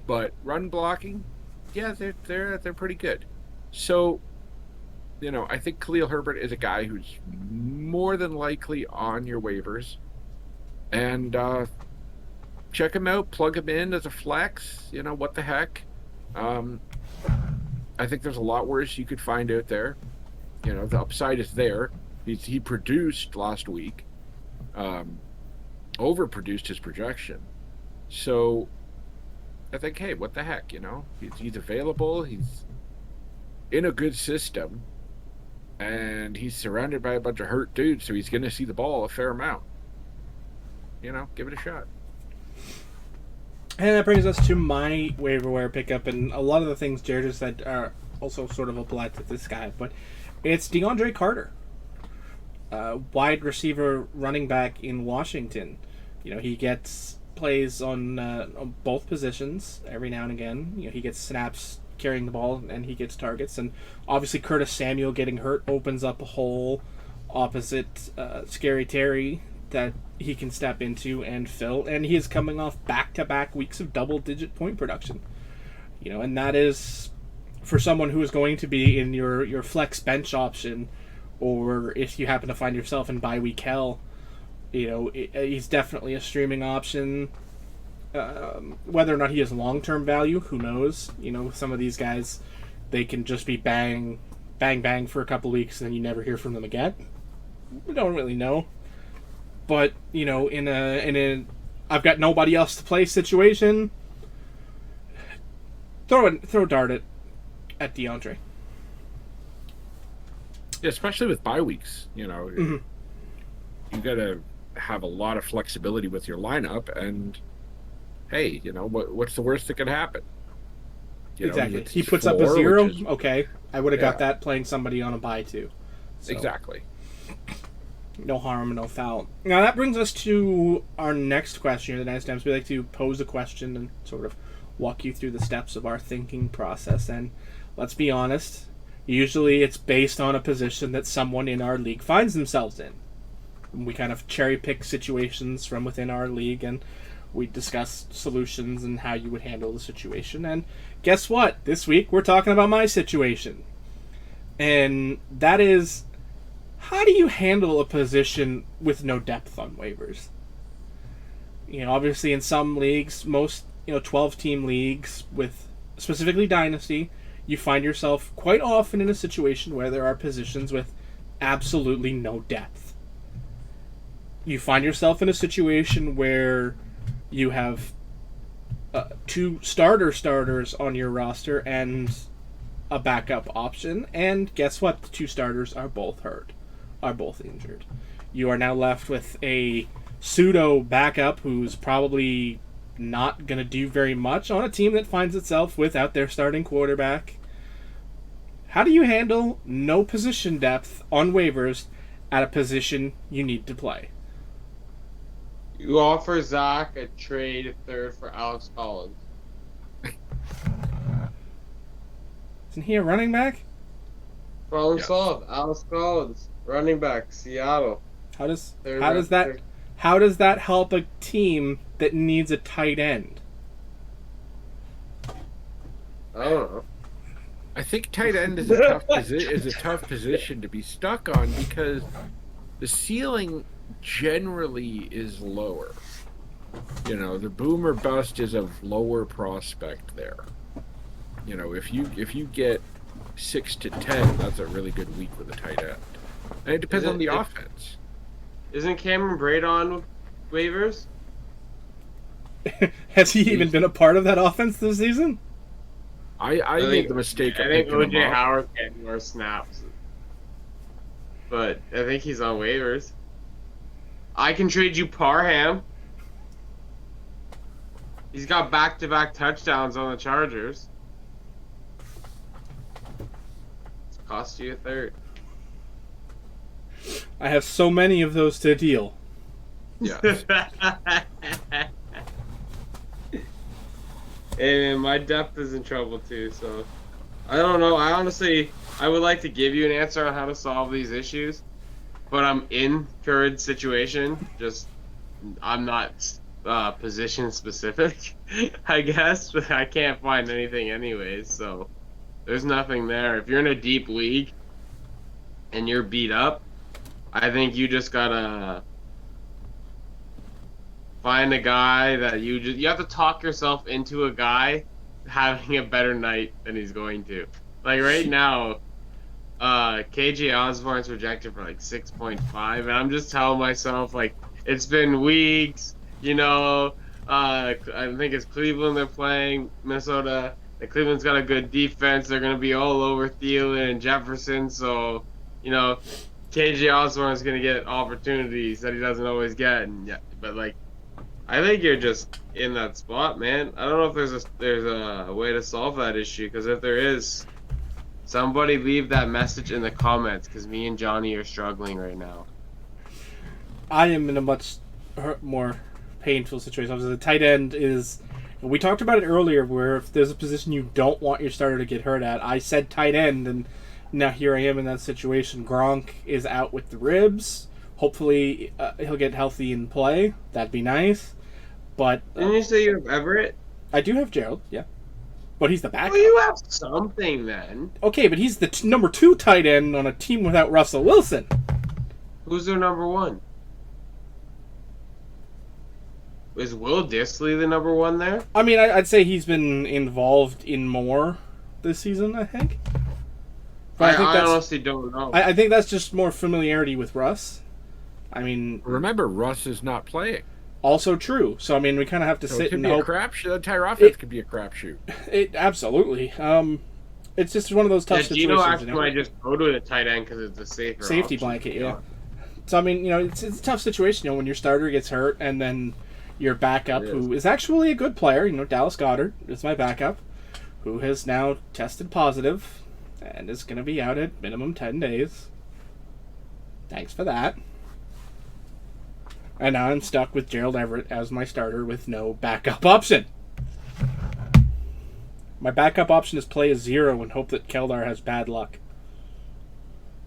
But run blocking, yeah, they're pretty good. So, I think Khalil Herbert is a guy who's more than likely on your waivers, and check him out, plug him in as a flex. What the heck? I think there's a lot worse you could find out there. The upside is there. He produced last week, overproduced his projection. So I think, hey, what the heck, He's available, he's in a good system, and he's surrounded by a bunch of hurt dudes, so he's going to see the ball a fair amount. Give it a shot. And that brings us to my waiver wire pickup, and a lot of the things Jared just said are also sort of applied to this guy, but it's DeAndre Carter. Wide receiver running back in Washington. He gets plays on both positions every now and again. He gets snaps carrying the ball and he gets targets. And obviously Curtis Samuel getting hurt opens up a hole opposite Scary Terry that he can step into and fill. And he is coming off back-to-back weeks of double-digit point production. And that is for someone who is going to be in your flex bench option, or if you happen to find yourself in bye week hell, he's definitely a streaming option. Whether or not he has long-term value, who knows? Some of these guys, they can just be bang, bang, bang for a couple weeks and then you never hear from them again. We don't really know. But, in a I've got nobody else to play situation, throw a dart at DeAndre. Especially with bye weeks, Mm-hmm. You got to have a lot of flexibility with your lineup, and hey, what's the worst that could happen? Exactly. He puts up a 0. Is, okay, I would have got that playing somebody on a bye too. So, exactly. No harm, no foul. Now that brings us to our next question. The next times we like to pose a question and sort of walk you through the steps of our thinking process. And let's be honest. Usually it's based on a position that someone in our league finds themselves in. We kind of cherry pick situations from within our league and we discuss solutions and how you would handle the situation. And guess what? This week we're talking about my situation. And that is, how do you handle a position with no depth on waivers? Obviously in some leagues, most 12-team leagues with specifically Dynasty, you find yourself quite often in a situation where there are positions with absolutely no depth. You find yourself in a situation where you have 2 starters on your roster and a backup option, and guess what? The 2 starters are both hurt, are both injured. You are now left with a pseudo backup who's probably not going to do very much on a team that finds itself without their starting quarterback. How do you handle no position depth on waivers at a position you need to play? You offer Zach a trade third for Alex Collins. Isn't he a running back? Problem Yes. solved. Alex Collins, running back, Seattle. How does Third how does that round pick. how does that help a team that needs a tight end? I don't know. I think tight end is a tough position to be stuck on because the ceiling generally is lower. You know, the boom or bust is a lower prospect there. You know, if you get 6 to 10, that's a really good week with a tight end. And it depends on the offense. Isn't Cameron Braid on waivers? Has he even been a part of that offense this season? I made the mistake of I think picking him OJ up. Howard's getting more snaps. But I think he's on waivers. I can trade you Parham. He's got back-to-back touchdowns on the Chargers. It's cost you a third. I have so many of those to deal. Yes. And my depth is in trouble too, so I don't know. I would like to give you an answer on how to solve these issues, but I'm in current situation. Just I'm not position specific, I guess. But I can't find anything anyways, so there's nothing there. If you're in a deep league and you're beat up, I think you just gotta find a guy that you have to talk yourself into a guy having a better night than he's going to. Like right now, KJ Osborne's projected for like 6.5, and I'm just telling myself like it's been weeks, you know. I think it's Cleveland they're playing, Minnesota. And Cleveland's got a good defense. They're gonna be all over Thielen and Jefferson, so you know KJ Osborne is gonna get opportunities that he doesn't always get, and yeah, but like. I think you're just in that spot, man. I don't know if there's a way to solve that issue, because if there is, somebody leave that message in the comments, because me and Johnny are struggling right now. I am in a much more painful situation. Obviously, the tight end is. We talked about it earlier, where if there's a position you don't want your starter to get hurt at, I said tight end, and now here I am in that situation. Gronk is out with the ribs. Hopefully, he'll get healthy and play. That'd be nice. But Didn't you say you have Everett? I do have Gerald, yeah. But he's the backup. Well, you have something then. Okay, but he's the number 2 tight end on a team without Russell Wilson. Who's their number one? Is Will Dissly the number one there? I mean, I'd say he's been involved in more this season, I think. But I honestly don't know. I think that's just more familiarity with Russ. I mean, Remember, Russ is not playing. also true. So I mean, we kind of have to So sit it could and be a hope. crapshoot. The entire offense could be a crapshoot. It absolutely. It's just one of those tough situations. Gino actually You know? might just go to the tight end because it's a safer Safety option. blanket, yeah. So I mean, it's a tough situation. When your starter gets hurt and then your backup, who is actually a good player, Dallas Goedert is my backup, who has now tested positive and is going to be out at minimum 10 days. Thanks for that. And now I'm stuck with Gerald Everett as my starter with no backup option. My backup option is play a 0 and hope that Keldar has bad luck.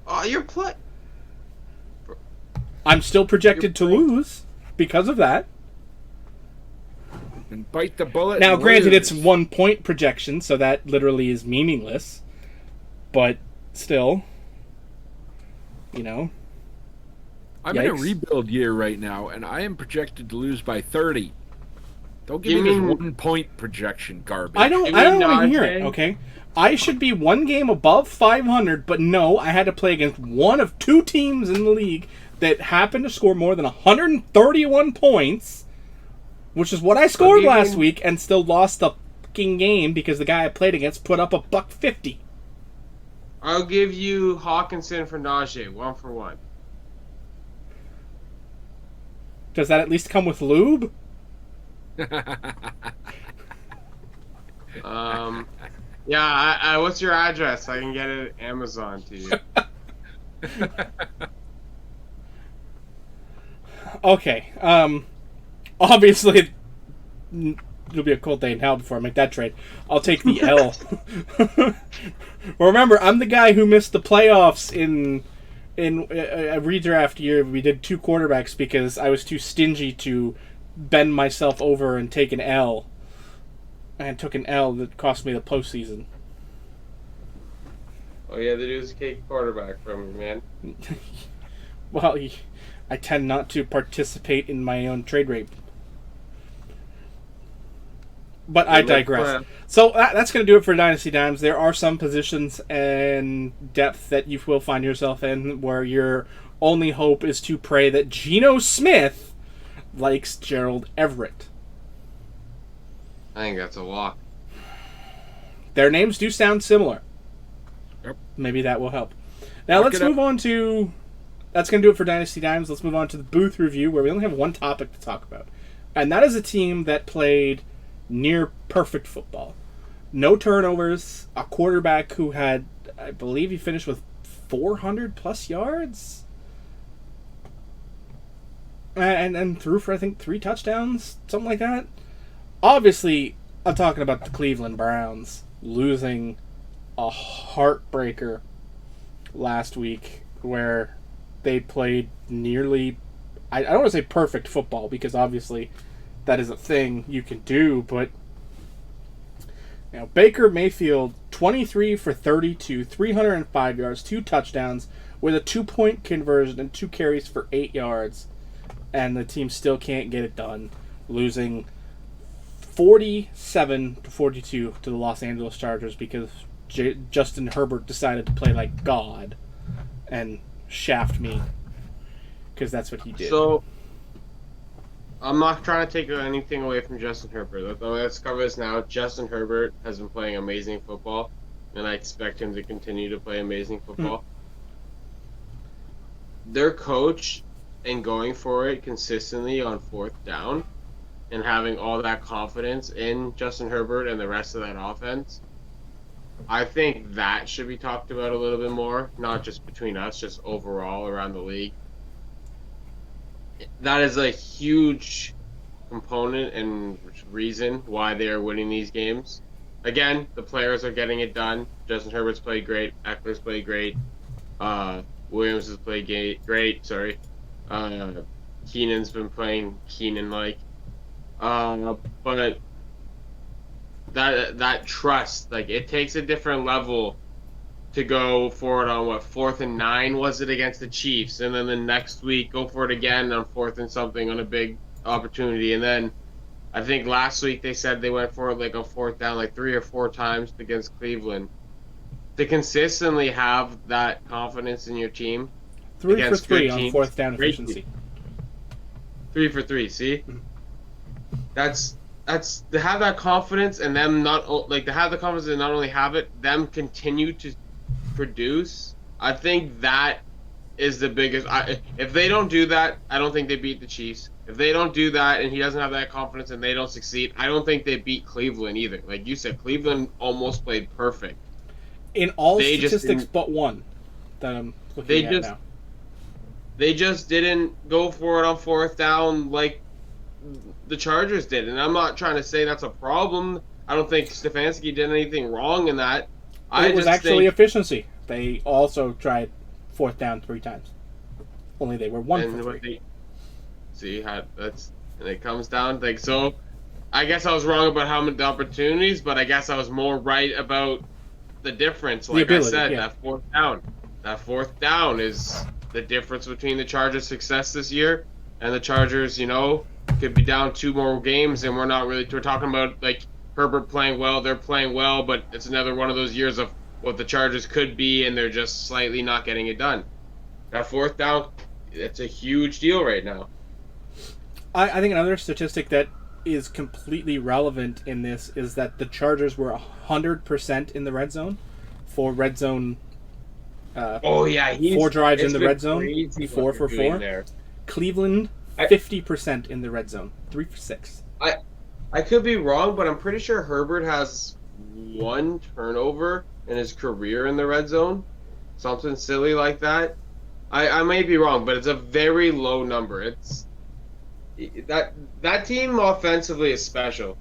Oh, you're play. I'm still projected to lose because of that. And bite the bullet. Now, and granted, lose. it's 1 point projection, so that literally is meaningless. But still, I'm in a Yikes. rebuild year right now, and I am projected to lose by 30. Don't give You me mean- this 1 point projection garbage. I don't You want mean to hear Najee? it, okay? I should be 1 game above 500, but no, I had to play against one of 2 teams in the league that happened to score more than 131 points, which is what I scored you last mean- week, and still lost the fucking game because the guy I played against put up $150. I'll give you Hawkinson for Najee, 1 for 1. Does that at least come with lube? Yeah, what's your address? I can get it at Amazon to you. Okay. Obviously, it'll be a cold day in hell before I make that trade. I'll take the L. Well, remember, I'm the guy who missed the playoffs in a redraft year. We did 2 quarterbacks because I was too stingy to bend myself over and take an L. And took an L that cost me the postseason. Oh yeah, the dude's a cake quarterback from me, man. Well, I tend not to participate in my own trade rape. But I digress. So that's going to do it for Dynasty Dimes. There are some positions and depth that you will find yourself in where your only hope is to pray that Geno Smith likes Gerald Everett. I think that's a lock. Their names do sound similar. Yep. Maybe that will help. Now let's move on to... That's going to do it for Dynasty Dimes. Let's move on to the booth review, where we only have one topic to talk about. And that is a team that played near perfect football. No turnovers. A quarterback who had, I believe he finished with 400 plus yards. And threw for, I think, 3 touchdowns. Something like that. Obviously, I'm talking about the Cleveland Browns losing a heartbreaker last week where they played nearly, I don't want to say perfect football because obviously that is a thing you can do, but Baker Mayfield, 23 for 32, 305 yards, 2 touchdowns with a 2-point conversion and 2 carries for 8 yards, and the team still can't get it done, losing 47-42 to the Los Angeles Chargers because Justin Herbert decided to play like God and shaft me because that's what he did. So, I'm not trying to take anything away from Justin Herbert. Let's cover this now. Justin Herbert has been playing amazing football, and I expect him to continue to play amazing football. Their coach and going for it consistently on 4th down and having all that confidence in Justin Herbert and the rest of that offense, I think that should be talked about a little bit more, not just between us, just overall around the league. That is a huge component and reason why they are winning these games. Again, the players are getting it done. Justin Herbert's played great. Eckler's played great. Williams has played great. Keenan's been playing Keenan-like. But that trust, like, it takes a different level to go for it on 4th and 9 was it against the Chiefs, and then the next week go for it again on 4th and something on a big opportunity, and then I think last week they said they went for it like on 4th down like 3 or 4 times against Cleveland. To consistently have that confidence in your team. 3 for 3 on 4th down efficiency. 3 for 3. See, that's to have that confidence and them not like to have the confidence and not only have it, them continue to produce. I think that is the biggest. If they don't do that, I don't think they beat the Chiefs. If they don't do that and he doesn't have that confidence and they don't succeed, I don't think they beat Cleveland either. Like you said, Cleveland almost played perfect. In all statistics but one that I'm looking at now. They just didn't go for it on 4th down like the Chargers did. And I'm not trying to say that's a problem. I don't think Stefanski did anything wrong in that. It was actually efficiency. They also tried 4th down 3 times. Only they were 1 for 3. See how and it comes down like so. I guess I was wrong about how many opportunities, but I guess I was more right about the difference. Like I said, that 4th down is the difference between the Chargers' success this year and the Chargers. Could be down 2 more games, and we're talking about like Herbert playing well. They're playing well, but it's another one of those years of what the Chargers could be, and they're just slightly not getting it done. That 4th down, it's a huge deal right now. I think another statistic that is completely relevant in this is that the Chargers were 100% in the red zone for red zone. 4 drives in the red zone, 4 for 4. There. Cleveland, 50% in the red zone, 3 for 6. I could be wrong, but I'm pretty sure Herbert has 1 turnover in his career in the red zone, something silly like that. I may be wrong, but it's a very low number. that team offensively is special.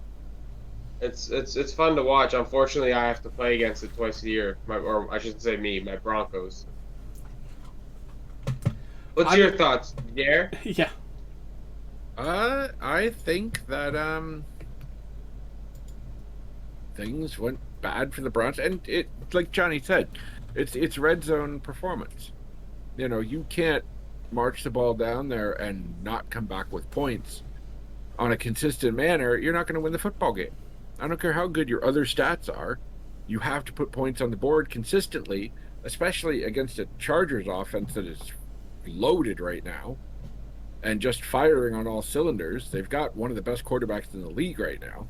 It's fun to watch. Unfortunately, I have to play against it twice a year. Or I shouldn't say me, my Broncos. What's your thoughts, Dare? Yeah. I think that things went bad for the Browns, and it, like Johnny said, it's red zone performance. You know, you can't march the ball down there and not come back with points on a consistent manner. You're not going to win the football game. I don't care how good your other stats are. You have to put points on the board consistently, especially against a Chargers offense that is loaded right now and just firing on all cylinders. They've got one of the best quarterbacks in the league right now.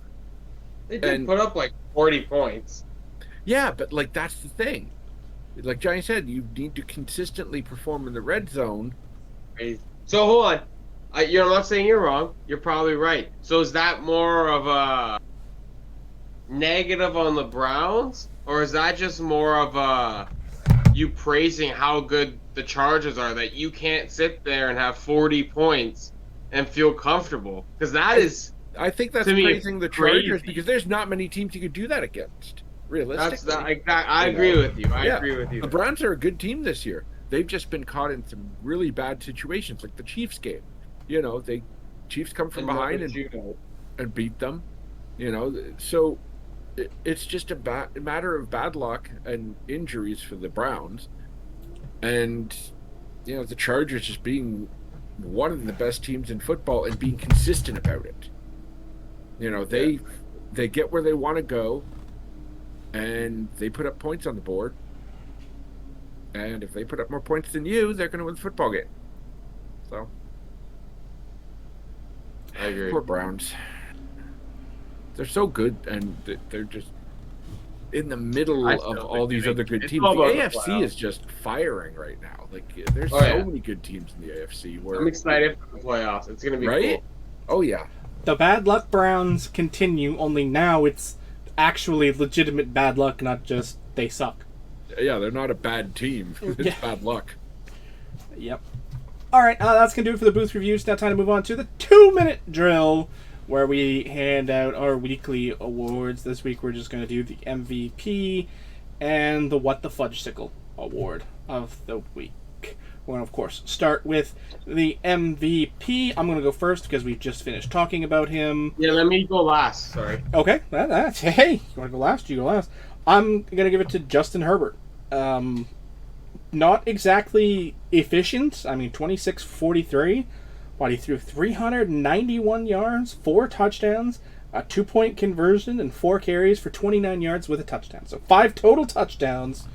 They did put up like 40 points. Yeah, but like that's the thing. Like Johnny said, you need to consistently perform in the red zone. So hold on. I'm not saying you're wrong. You're probably right. So is that more of a negative on the Browns, or is that just more of a you praising how good the Chargers are, that you can't sit there and have 40 points and feel comfortable? Because that is, I think that's praising the Chargers, because there's not many teams you could do that against. Realistically, I agree with you. I agree with you. The Browns are a good team this year. They've just been caught in some really bad situations, like the Chiefs game. You know, Chiefs come from behind and beat them. You know, so it's just a matter of bad luck and injuries for the Browns, and you know, the Chargers just being one of the best teams in football and being consistent about it. You know, they get where they want to go, and they put up points on the board. And if they put up more points than you, they're going to win the football game. So, I agree. Poor Browns. They're so good, and they're just in the middle of all these other good teams. The AFC is just firing right now. Like, there's so many good teams in the AFC. I'm excited for the playoffs. It's going to be cool. Oh, yeah. The bad luck Browns continue, only now it's actually legitimate bad luck, not just they suck. Yeah, they're not a bad team. It's bad luck. Yep. All right, that's going to do it for the booth reviews. Now time to move on to the 2-minute drill, where we hand out our weekly awards. This week we're just going to do the MVP and the What the Fudgesicle award of the week. We're going to, of course, start with the MVP. I'm going to go first because we've just finished talking about him. Yeah, let me go last. Sorry. Okay. Hey, you want to go last? You go last. I'm going to give it to Justin Herbert. Not exactly efficient. I mean, 26-43. But he threw 391 yards, 4 touchdowns, a 2-point conversion, and 4 carries for 29 yards with a touchdown. So 5 total touchdowns,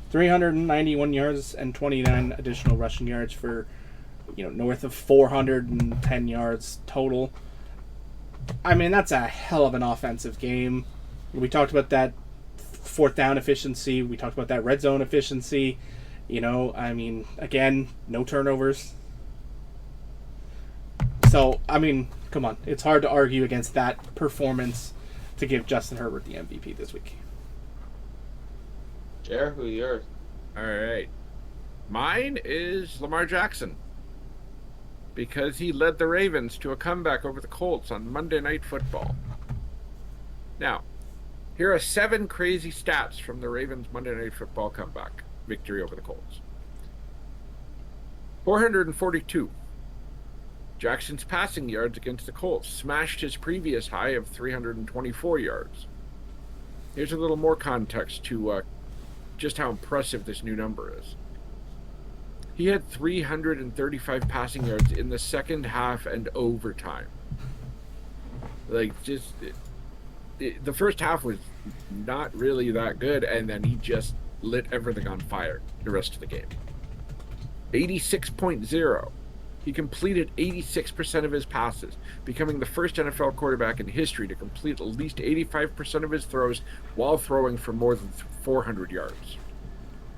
391 yards, and 29 additional rushing yards for, north of 410 yards total. I mean, that's a hell of an offensive game. We talked about that 4th down efficiency. We talked about that red zone efficiency. Again, no turnovers. So, come on. It's hard to argue against that performance to give Justin Herbert the MVP this week. Jer, who's yours? All right. Mine is Lamar Jackson, because he led the Ravens to a comeback over the Colts on Monday Night Football. Now, here are 7 crazy stats from the Ravens' Monday Night Football comeback victory over the Colts. 442. Jackson's passing yards against the Colts smashed his previous high of 324 yards. Here's a little more context to just how impressive this new number is. He had 335 passing yards in the second half and overtime. The first half was not really that good, and then he just lit everything on fire the rest of the game. 86.0. He completed 86% of his passes, becoming the first NFL quarterback in history to complete at least 85% of his throws while throwing for more than 400 yards.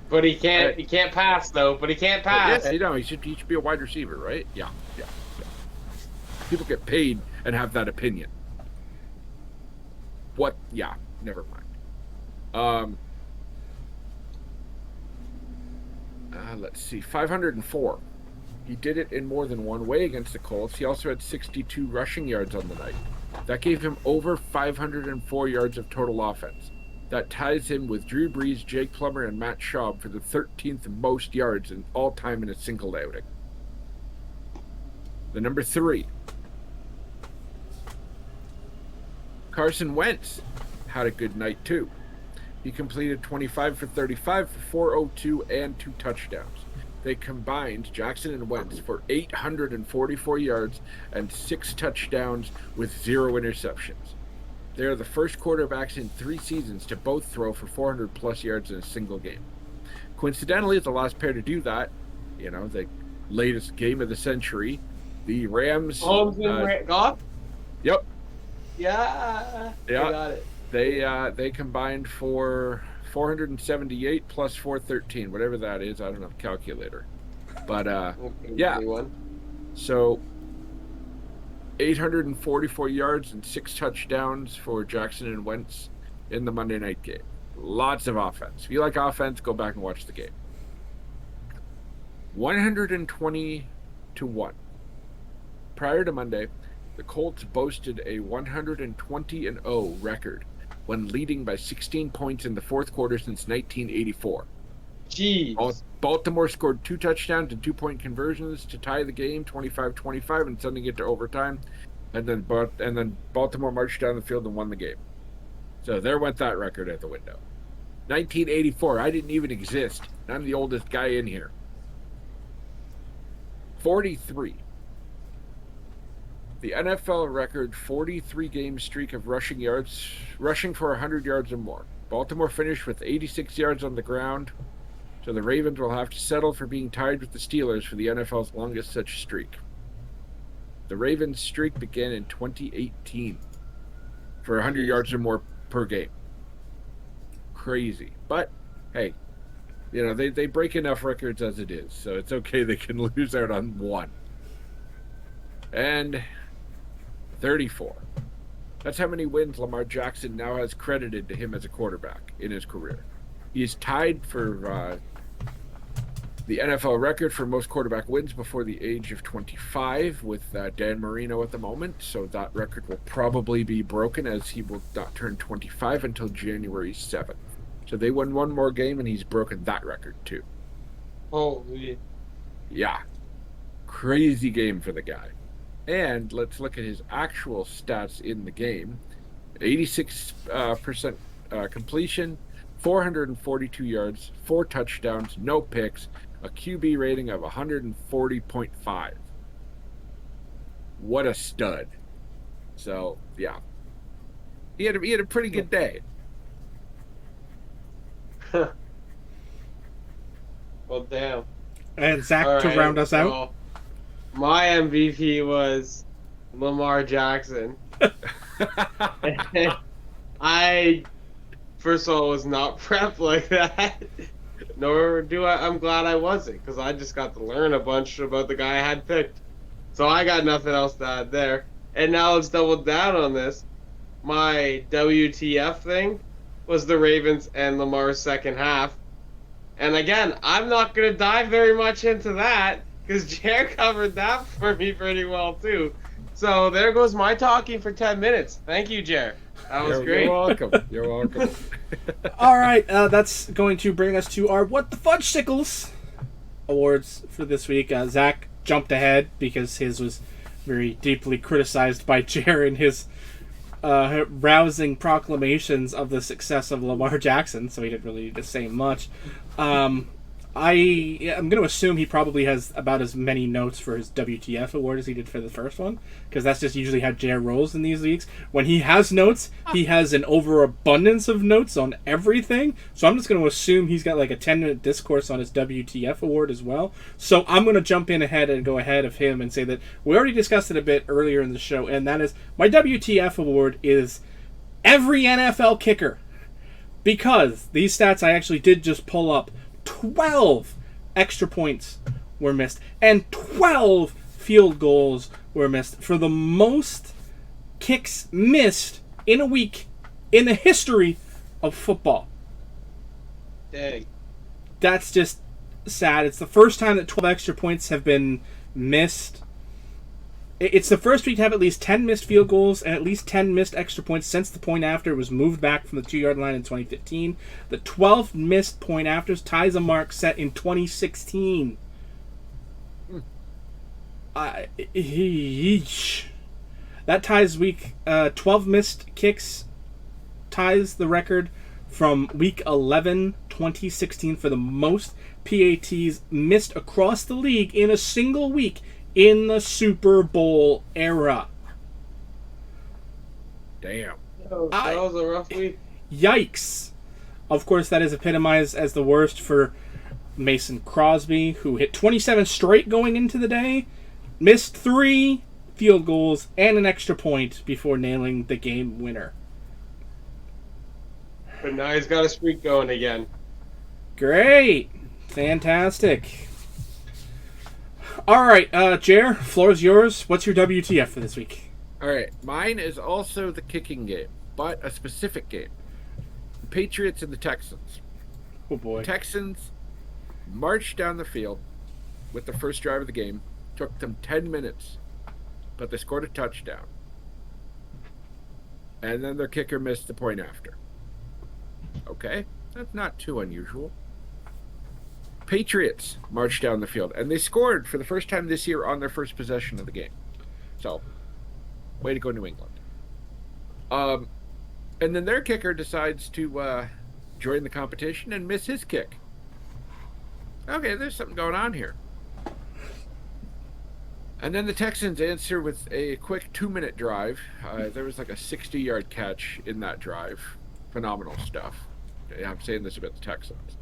But he can't pass, though. But he can't pass. Yeah, he should be a wide receiver, right? Yeah. People get paid and have that opinion. What? Yeah, never mind. Let's see. 504. He did it in more than one way against the Colts. He also had 62 rushing yards on the night. That gave him over 504 yards of total offense. That ties him with Drew Brees, Jake Plummer, and Matt Schaub for the 13th most yards in all time in a single outing. The number 3. Carson Wentz had a good night too. He completed 25 for 35 for 402 and 2 touchdowns. They combined, Jackson and Wentz, for 844 yards and 6 touchdowns with 0 interceptions. They are the first quarterbacks in 3 seasons to both throw for 400 plus yards in a single game. Coincidentally, the last pair to do that, the latest game of the century, the Rams. Goff? Yep. Yeah. I got it. They combined for 478 plus 413, whatever that is. I don't have a calculator. But, yeah. So, 844 yards and 6 touchdowns for Jackson and Wentz in the Monday night game. Lots of offense. If you like offense, go back and watch the game. 120-1. Prior to Monday, the Colts boasted a 120-0 record when leading by 16 points in the fourth quarter since 1984. Jeez. Baltimore scored 2 touchdowns and 2-point conversions to tie the game, 25-25, and sending it to overtime. And then Baltimore marched down the field and won the game. So there went that record out the window. 1984, I didn't even exist. I'm the oldest guy in here. 43. The NFL record 43-game streak of rushing for 100 yards or more. Baltimore finished with 86 yards on the ground, so the Ravens will have to settle for being tied with the Steelers for the NFL's longest such streak. The Ravens' streak began in 2018 for 100 yards or more per game. Crazy. But, hey, they break enough records as it is, so it's okay they can lose out on one. And 34. That's how many wins Lamar Jackson now has credited to him as a quarterback in his career. He is tied for the NFL record for most quarterback wins before the age of 25 with Dan Marino at the moment, so that record will probably be broken as he will not turn 25 until January 7th. So they won one more game and he's broken that record too. Holy. Yeah. Crazy game for the guy. And let's look at his actual stats in the game. 86% completion, 442 yards, 4 touchdowns, no picks, a QB rating of 140.5. What a stud. So, yeah. He had a pretty good day. Well, damn. And Zach, to round us out. Well, my MVP was Lamar Jackson. I, first of all, was not prepped like that. Nor I'm glad I wasn't, because I just got to learn a bunch about the guy I had picked. So I got nothing else to add there. And now let's double down on this. My WTF thing was the Ravens and Lamar's second half. And again, I'm not going to dive very much into that, because Jer covered that for me pretty well, too. So there goes my talking for 10 minutes. Thank you, Jer. That was great. You're welcome. You're welcome. All right, that's going to bring us to our What the Fudge Sickles awards for this week. Zach jumped ahead because his was very deeply criticized by Jer in his rousing proclamations of the success of Lamar Jackson, so he didn't really need to say much. I'm going to assume he probably has about as many notes for his WTF award as he did for the first one, because that's just usually how Jer rolls in these leagues. When he has notes, he has an overabundance of notes on everything, so I'm just going to assume he's got like a 10-minute discourse on his WTF award as well. So I'm going to jump in ahead and go ahead of him and say that we already discussed it a bit earlier in the show, and that is my WTF award is every NFL kicker, because these stats I actually did just pull up. 12 extra points were missed, and 12 field goals were missed for the most kicks missed in a week in the history of football. Dang. That's just sad. It's the first time that 12 extra points have been missed. It's the first week to have at least 10 missed field goals and at least 10 missed extra points since the point after was moved back from the 2-yard line in 2015. The 12th missed point afters ties a mark set in 2016. That ties week 12 missed kicks ties the record from week 11 2016 for the most PATs missed across the league in a single week in the Super Bowl era. Damn. That was a rough week. Yikes. Of course, that is epitomized as the worst for Mason Crosby, who hit 27 straight going into the day, missed 3 field goals and an extra point before nailing the game winner. But now he's got a streak going again. Great. Fantastic. All right, Jer, floor is yours. What's your WTF for this week? All right, mine is also the kicking game, but a specific game. The Patriots and the Texans. Oh, boy. Texans marched down the field with the first drive of the game. Took them 10 minutes, but they scored a touchdown. And then their kicker missed the point after. Okay, that's not too unusual. Patriots marched down the field, and they scored for the first time this year on their first possession of the game. So, way to go, New England. And then their kicker decides to join the competition and miss his kick. Okay, there's something going on here. And then the Texans answer with a quick 2-minute drive. There was like a 60-yard catch in that drive. Phenomenal stuff. I'm saying this about the Texans.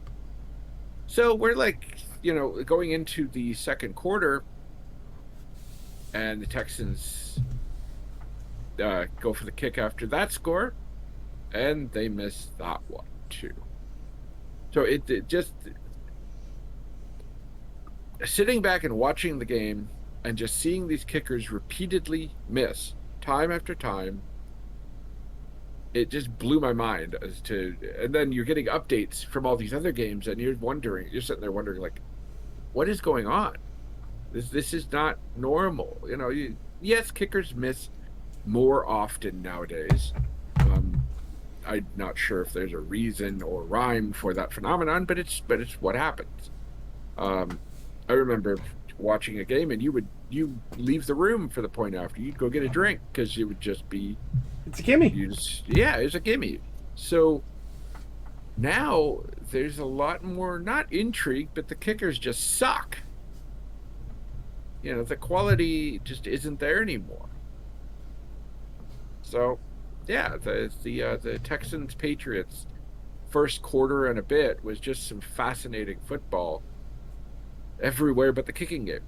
So we're like, going into the second quarter, and the Texans go for the kick after that score, and they miss that one too. So it just sitting back and watching the game and just seeing these kickers repeatedly miss time after time, it just blew my mind as to, and then you're getting updates from all these other games, and you're sitting there wondering, like, what is going on? This is not normal. Yes, kickers miss more often nowadays. I'm not sure if there's a reason or rhyme for that phenomenon, but it's what happens. I remember watching a game, and you leave the room for the point after. You'd go get a drink because it would just be. It's a gimme. It's a gimme. So now there's a lot more, not intrigue, but the kickers just suck. The quality just isn't there anymore. So, yeah, the Texans Patriots first quarter and a bit was just some fascinating football everywhere but the kicking game.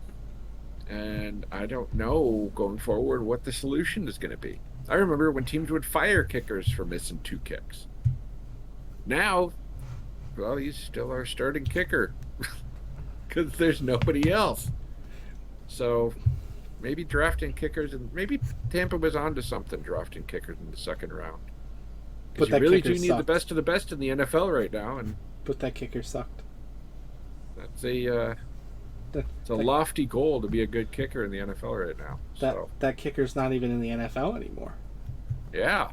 And I don't know going forward what the solution is going to be. I remember when teams would fire kickers for missing 2 kicks. Now, well, he's still our starting kicker because there's nobody else. So maybe drafting kickers, and maybe Tampa was onto something drafting kickers in the second round. Because you really do need the best of the best in the NFL right now. But that kicker sucked. That's it's a lofty goal to be a good kicker in the NFL right now. That kicker's not even in the NFL anymore. Yeah.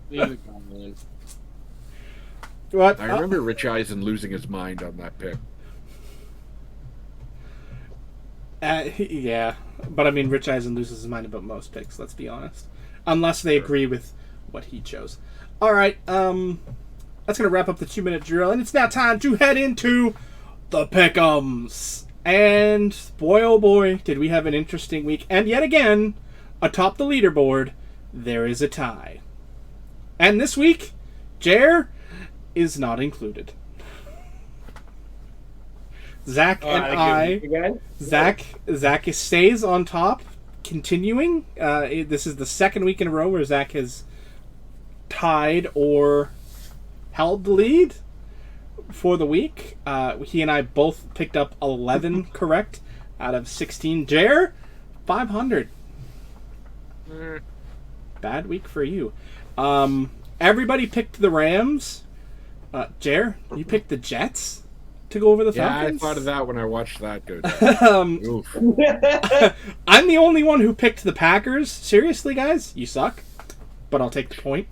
What? I remember Rich Eisen losing his mind on that pick. Yeah, but I mean, Rich Eisen loses his mind about most picks, let's be honest. Unless they agree with what he chose. All right, that's going to wrap up the 2-minute drill, and it's now time to head into the pick'ems. And boy, oh boy, did we have an interesting week. And yet again, atop the leaderboard, there is a tie. And this week, Jer is not included. Zach and Zach stays on top, continuing. This is the second week in a row where Zach has tied or held the lead for the week. He and I both picked up 11 correct out of 16. Jer, 500. Bad week for you. Everybody picked the Rams. Jer, you picked the Jets to go over the Yeah, Falcons. I thought of that when I watched that go down. Oof. I'm the only one who picked the Packers. Seriously, guys? You suck. But I'll take the point.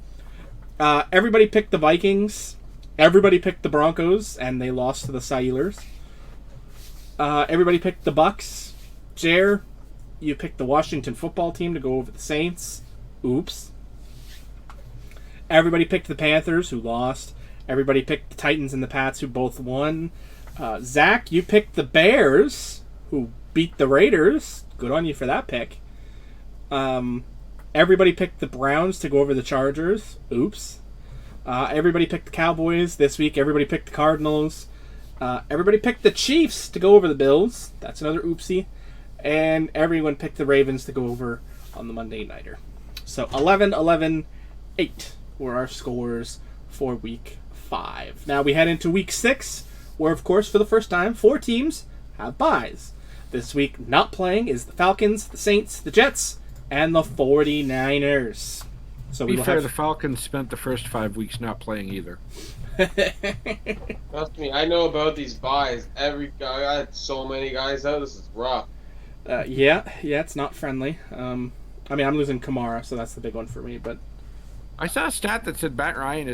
Everybody picked the Vikings. Everybody picked the Broncos, and they lost to the Steelers. Everybody picked the Bucks. Jer, you picked the Washington football team to go over the Saints. Oops. Everybody picked the Panthers, who lost. Everybody picked the Titans and the Pats, who both won. Zach, you picked the Bears, who beat the Raiders. Good on you for that pick. Everybody picked the Browns to go over the Chargers. Oops. Everybody picked the Cowboys this week. Everybody picked the Cardinals. Everybody picked the Chiefs to go over the Bills. That's another oopsie. And everyone picked the Ravens to go over on the Monday Nighter. So 11-11-8 were our scores for Week 5. Now we head into Week 6, where, of course, for the first time, 4 teams have byes. This week, not playing is the Falcons, the Saints, the Jets, and the 49ers. So To be fair, the Falcons spent the first 5 weeks not playing either. Trust me, I know about these buys. I got so many guys out. This is rough. Yeah, it's not friendly. I'm losing Kamara, so that's the big one for me. But I saw a stat that said Matt Ryan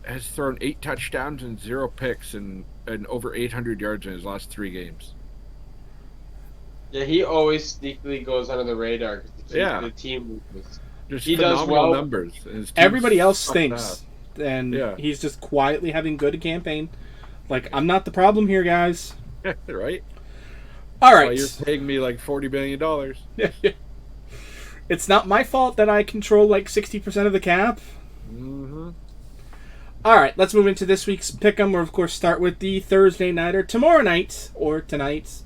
has thrown 8 touchdowns and 0 picks and over 800 yards in his last 3 games. Yeah, he always sneakily goes under the radar. The team he does well. Numbers. Everybody else stinks, and he's just quietly having good campaign. Like, I'm not the problem here, guys. Right? All right. Well, you're paying me like $40 billion. It's not my fault that I control like 60% of the cap. Mm-hmm. All right, let's move into this week's pick'em. We'll, of course, start with the Thursday Nighter tomorrow night, or tonight.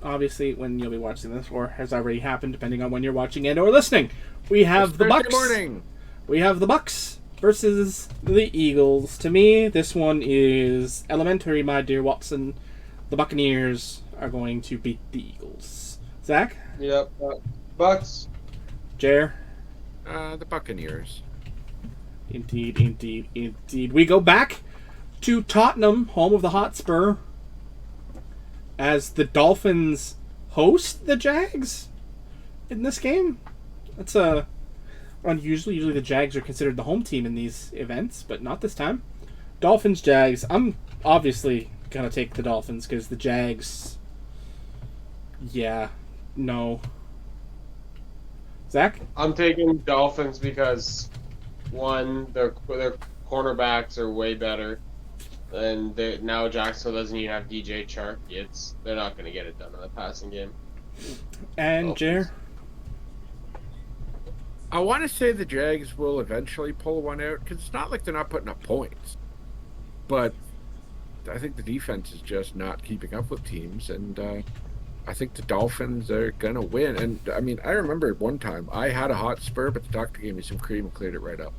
Obviously, when you'll be watching this, or has already happened, depending on when you're watching and or listening. We have the Bucks. Morning. We have the Bucks versus the Eagles. To me, this one is elementary, my dear Watson. The Buccaneers are going to beat the Eagles. Zach? Yep. Bucks. Jer? The Buccaneers. Indeed. We go back to Tottenham, home of the Hotspur, as the Dolphins host the Jags in this game. That's unusual. Usually the Jags are considered the home team in these events, but not this time. Dolphins, Jags. I'm obviously going to take the Dolphins because the Jags... Yeah. No. Zach? I'm taking Dolphins because, one, their cornerbacks are way better. And now Jacksonville doesn't even have DJ Chark. They're not going to get it done in the passing game. And Jer? I want to say the Jags will eventually pull one out because it's not like they're not putting up points. But I think the defense is just not keeping up with teams. And I think the Dolphins are going to win. And, I remember one time I had a Hotspur, but the doctor gave me some cream and cleared it right up.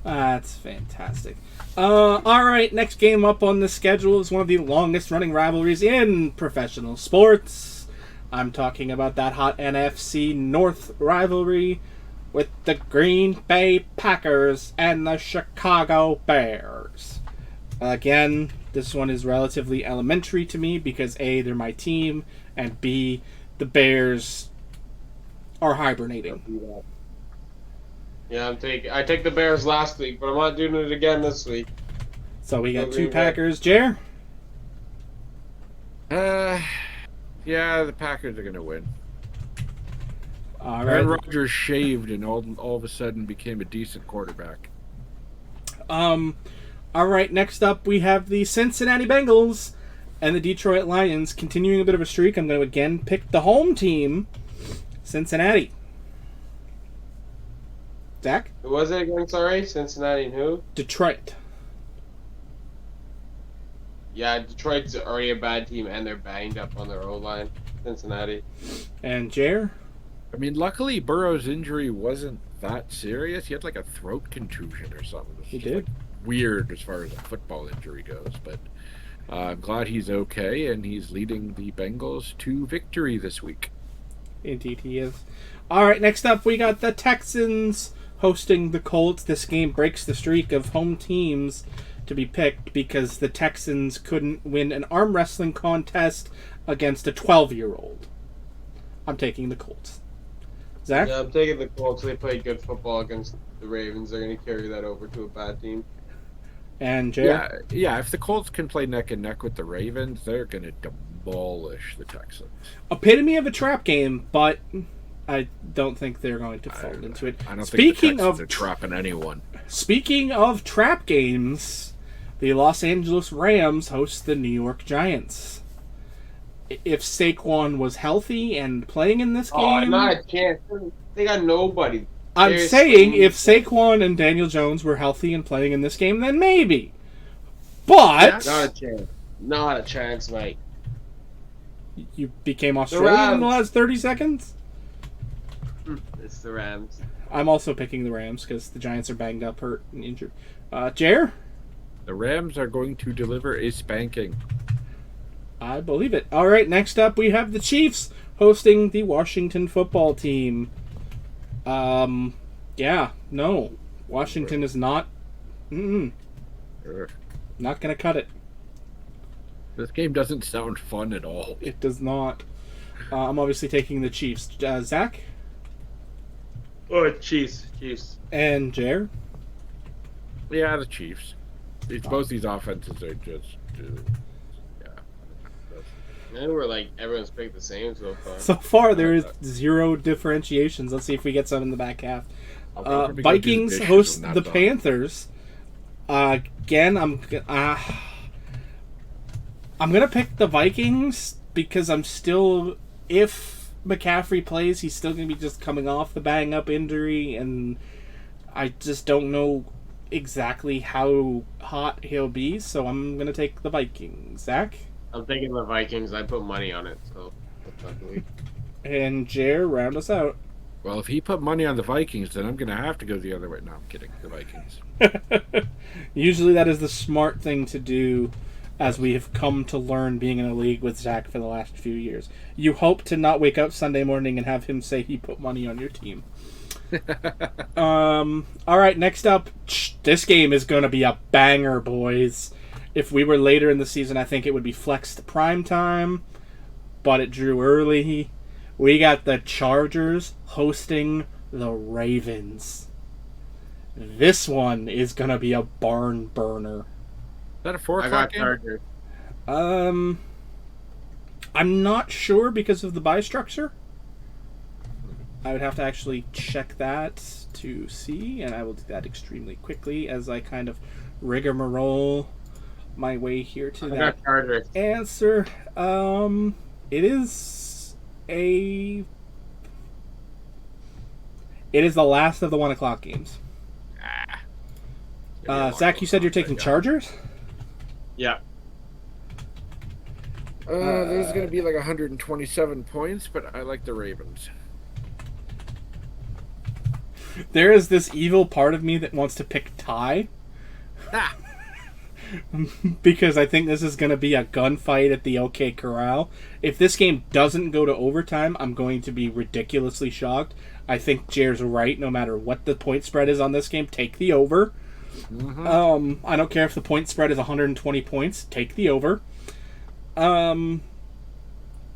That's fantastic. All right, next game up on the schedule is one of the longest-running rivalries in professional sports. I'm talking about that hot NFC North rivalry with the Green Bay Packers and the Chicago Bears. Again, this one is relatively elementary to me because A, they're my team, and B, the Bears are hibernating. Yeah, I take the Bears last week, but I'm not doing it again this week. So we got 2 Packers. Jer? Yeah, the Packers are going to win. All right. Aaron Rodgers shaved and all of a sudden became a decent quarterback. All right, next up we have the Cincinnati Bengals and the Detroit Lions. Continuing a bit of a streak, I'm going to again pick the home team, Cincinnati. Zach? Who was it again? Sorry, Cincinnati and who? Detroit. Yeah, Detroit's already a bad team, and they're banged up on their O-line. Cincinnati. And Jer? Luckily Burrow's injury wasn't that serious. He had like a throat contusion or something. He did. Weird as far as a football injury goes, but I'm glad he's okay, and he's leading the Bengals to victory this week. Indeed he is. All right, next up we got the Texans hosting the Colts. This game breaks the streak of home teams to be picked because the Texans couldn't win an arm wrestling contest against a 12-year-old. I'm taking the Colts. Zach? Yeah, I'm taking the Colts. They played good football against the Ravens. They're going to carry that over to a bad team. And Jay? Yeah. If the Colts can play neck and neck with the Ravens, they're going to demolish the Texans. Epitome of a trap game, but I don't think they're going to fall into it. I don't think the Texans are trapping anyone. Speaking of trap games, the Los Angeles Rams host the New York Giants. If Saquon was healthy and playing in this game... not a chance. They got nobody. I'm saying if Saquon and Daniel Jones were healthy and playing in this game, then maybe. But... Not a chance. Not a chance, mate. You became Australian in the last 30 seconds? It's the Rams. I'm also picking the Rams because the Giants are banged up, hurt, and injured. Jer? The Rams are going to deliver a spanking. I believe it. All right, next up we have the Chiefs hosting the Washington football team. Washington is not... not going to cut it. This game doesn't sound fun at all. It does not. I'm obviously taking the Chiefs. Zach? Oh, Chiefs. And Jer? Yeah, the Chiefs. Both these offenses are just... We're like, everyone's picked the same so far. So far, there is zero differentiations. Let's see if we get some in the back half. Vikings host the Panthers. Again, I'm gonna pick the Vikings because I'm still, if McCaffrey plays, he's still gonna be just coming off the bang up injury, and I just don't know exactly how hot he'll be. So I'm gonna take the Vikings. Zach? I'm taking the Vikings. I put money on it, so that's ugly. And Jer, round us out. Well, if he put money on the Vikings, then I'm going to have to go the other way. No, I'm kidding. The Vikings. Usually that is the smart thing to do, as we have come to learn being in a league with Zach for the last few years. You hope to not wake up Sunday morning and have him say he put money on your team. All right, next up, this game is going to be a banger, boys. If we were later in the season, I think it would be flexed to prime time, but it drew early. We got the Chargers hosting the Ravens. This one is going to be a barn burner. Is that a 4 o'clock I got game? Chargers. I'm not sure because of the bye structure. I would have to actually check that to see, and I will do that extremely quickly as I kind of rigmarole my way here to that answer. It is the last of the 1 o'clock games. Zach, you said you're taking Chargers? Yeah. There's going to be like 127 points, but I like the Ravens. There is this evil part of me that wants to pick tie. Because I think this is going to be a gunfight at the OK Corral. If this game doesn't go to overtime, I'm going to be ridiculously shocked. I think Jer's right. No matter what the point spread is on this game, take the over. Mm-hmm. I don't care if the point spread is 120 points. Take the over.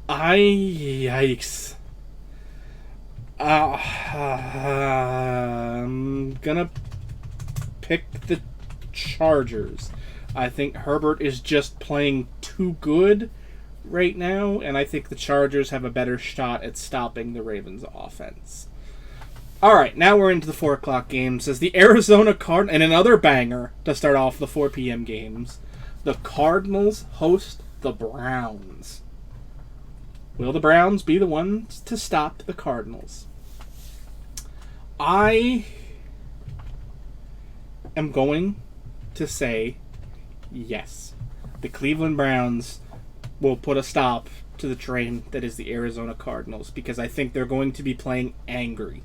Yikes. I'm gonna pick the Chargers. I think Herbert is just playing too good right now, and I think the Chargers have a better shot at stopping the Ravens' offense. All right, now we're into the 4 o'clock games. As the Arizona Cardinals, and another banger to start off the 4 p.m. games, the Cardinals host the Browns. Will the Browns be the ones to stop the Cardinals? I am going to say yes. The Cleveland Browns will put a stop to the train that is the Arizona Cardinals, because I think they're going to be playing angry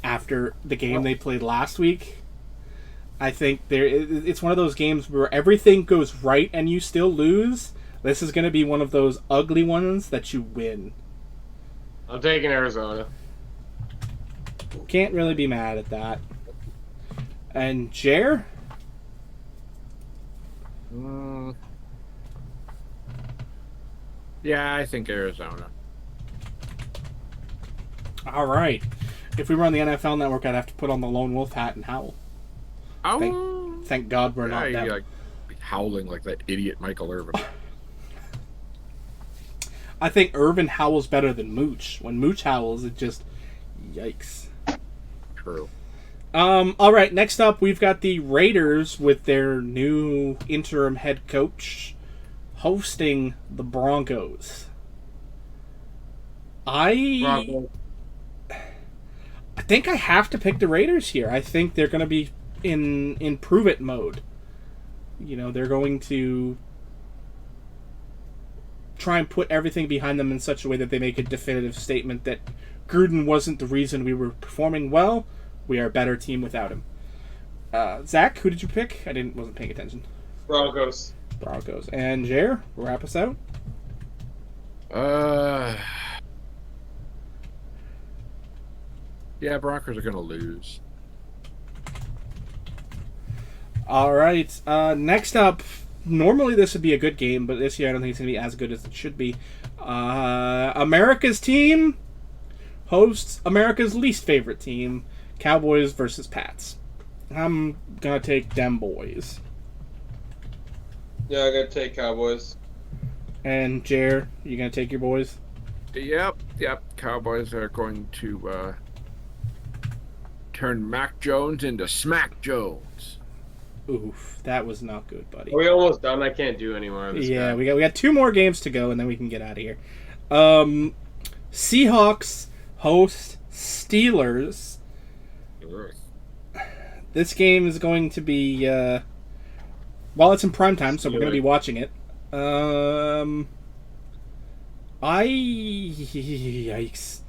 after the game they played last week. I think it's one of those games where everything goes right and you still lose. This is going to be one of those ugly ones that you win. I'm taking Arizona. Can't really be mad at that. And Jer? Mm, yeah, I think Arizona. All right. If we were on the NFL Network, I'd have to put on the Lone Wolf hat and howl. Oh, Thank God we're not yeah, them. like howling like that idiot Michael Irvin. I think Irvin howls better than Mooch. When Mooch howls, it just yikes. True. All right. Next up, we've got the Raiders with their new interim head coach hosting the Broncos. Broncos. I think I have to pick the Raiders here. I think they're going to be in prove it mode. You know, they're going to try and put everything behind them in such a way that they make a definitive statement that Gruden wasn't the reason we were performing well. We are a better team without him. Zach, who did you pick? I wasn't paying attention. Broncos. And Jer, wrap us out. Yeah, Broncos are going to lose. All right. Next up, normally this would be a good game, but this year I don't think it's going to be as good as it should be. America's team hosts America's least favorite team, Cowboys versus Pats. I'm going to take them boys. Yeah, I gotta take Cowboys. And Jer, you going to take your boys? Yep. Cowboys are going to turn Mac Jones into Smack Jones. Oof, that was not good, buddy. Are we almost done? I can't do anymore. Yeah, we got 2 more games to go, and then we can get out of here. Seahawks host Steelers. This game is going to be well, it's in prime time, so we're going to be watching it. Yikes.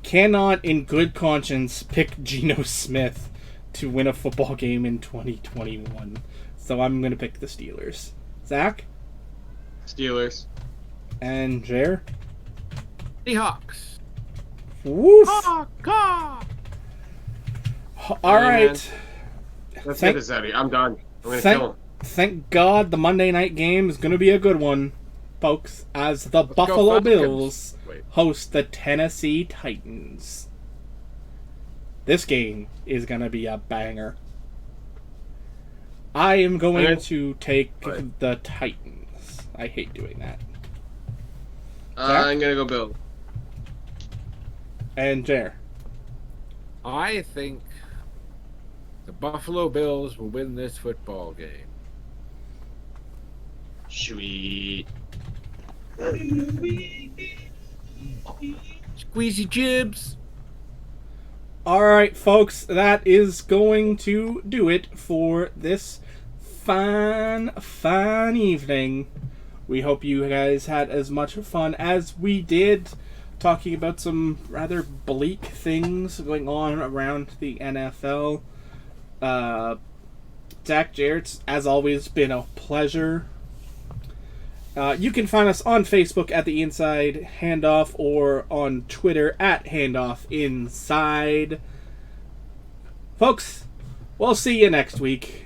Cannot in good conscience pick Geno Smith to win a football game in 2021. So I'm going to pick the Steelers. Zach? Steelers. And Jer? Seahawks. Woof! All right. Let's get this out of here. I'm done. I'm going to kill him. Thank God the Monday night game is going to be a good one, folks, as the Buffalo Bills host the Tennessee Titans. This game is going to be a banger. I am going to take the Titans. I hate doing that. I'm going to go Bills. And Jer? I think the Buffalo Bills will win this football game. Sweet. Squeezy jibs. All right, folks, that is going to do it for this fine evening. We hope you guys had as much fun as we did talking about some rather bleak things going on around the NFL. Zach, Jarrett's, as always, been a pleasure. You can find us on Facebook at The Inside Handoff or on Twitter at HandoffInside. Folks, we'll see you next week.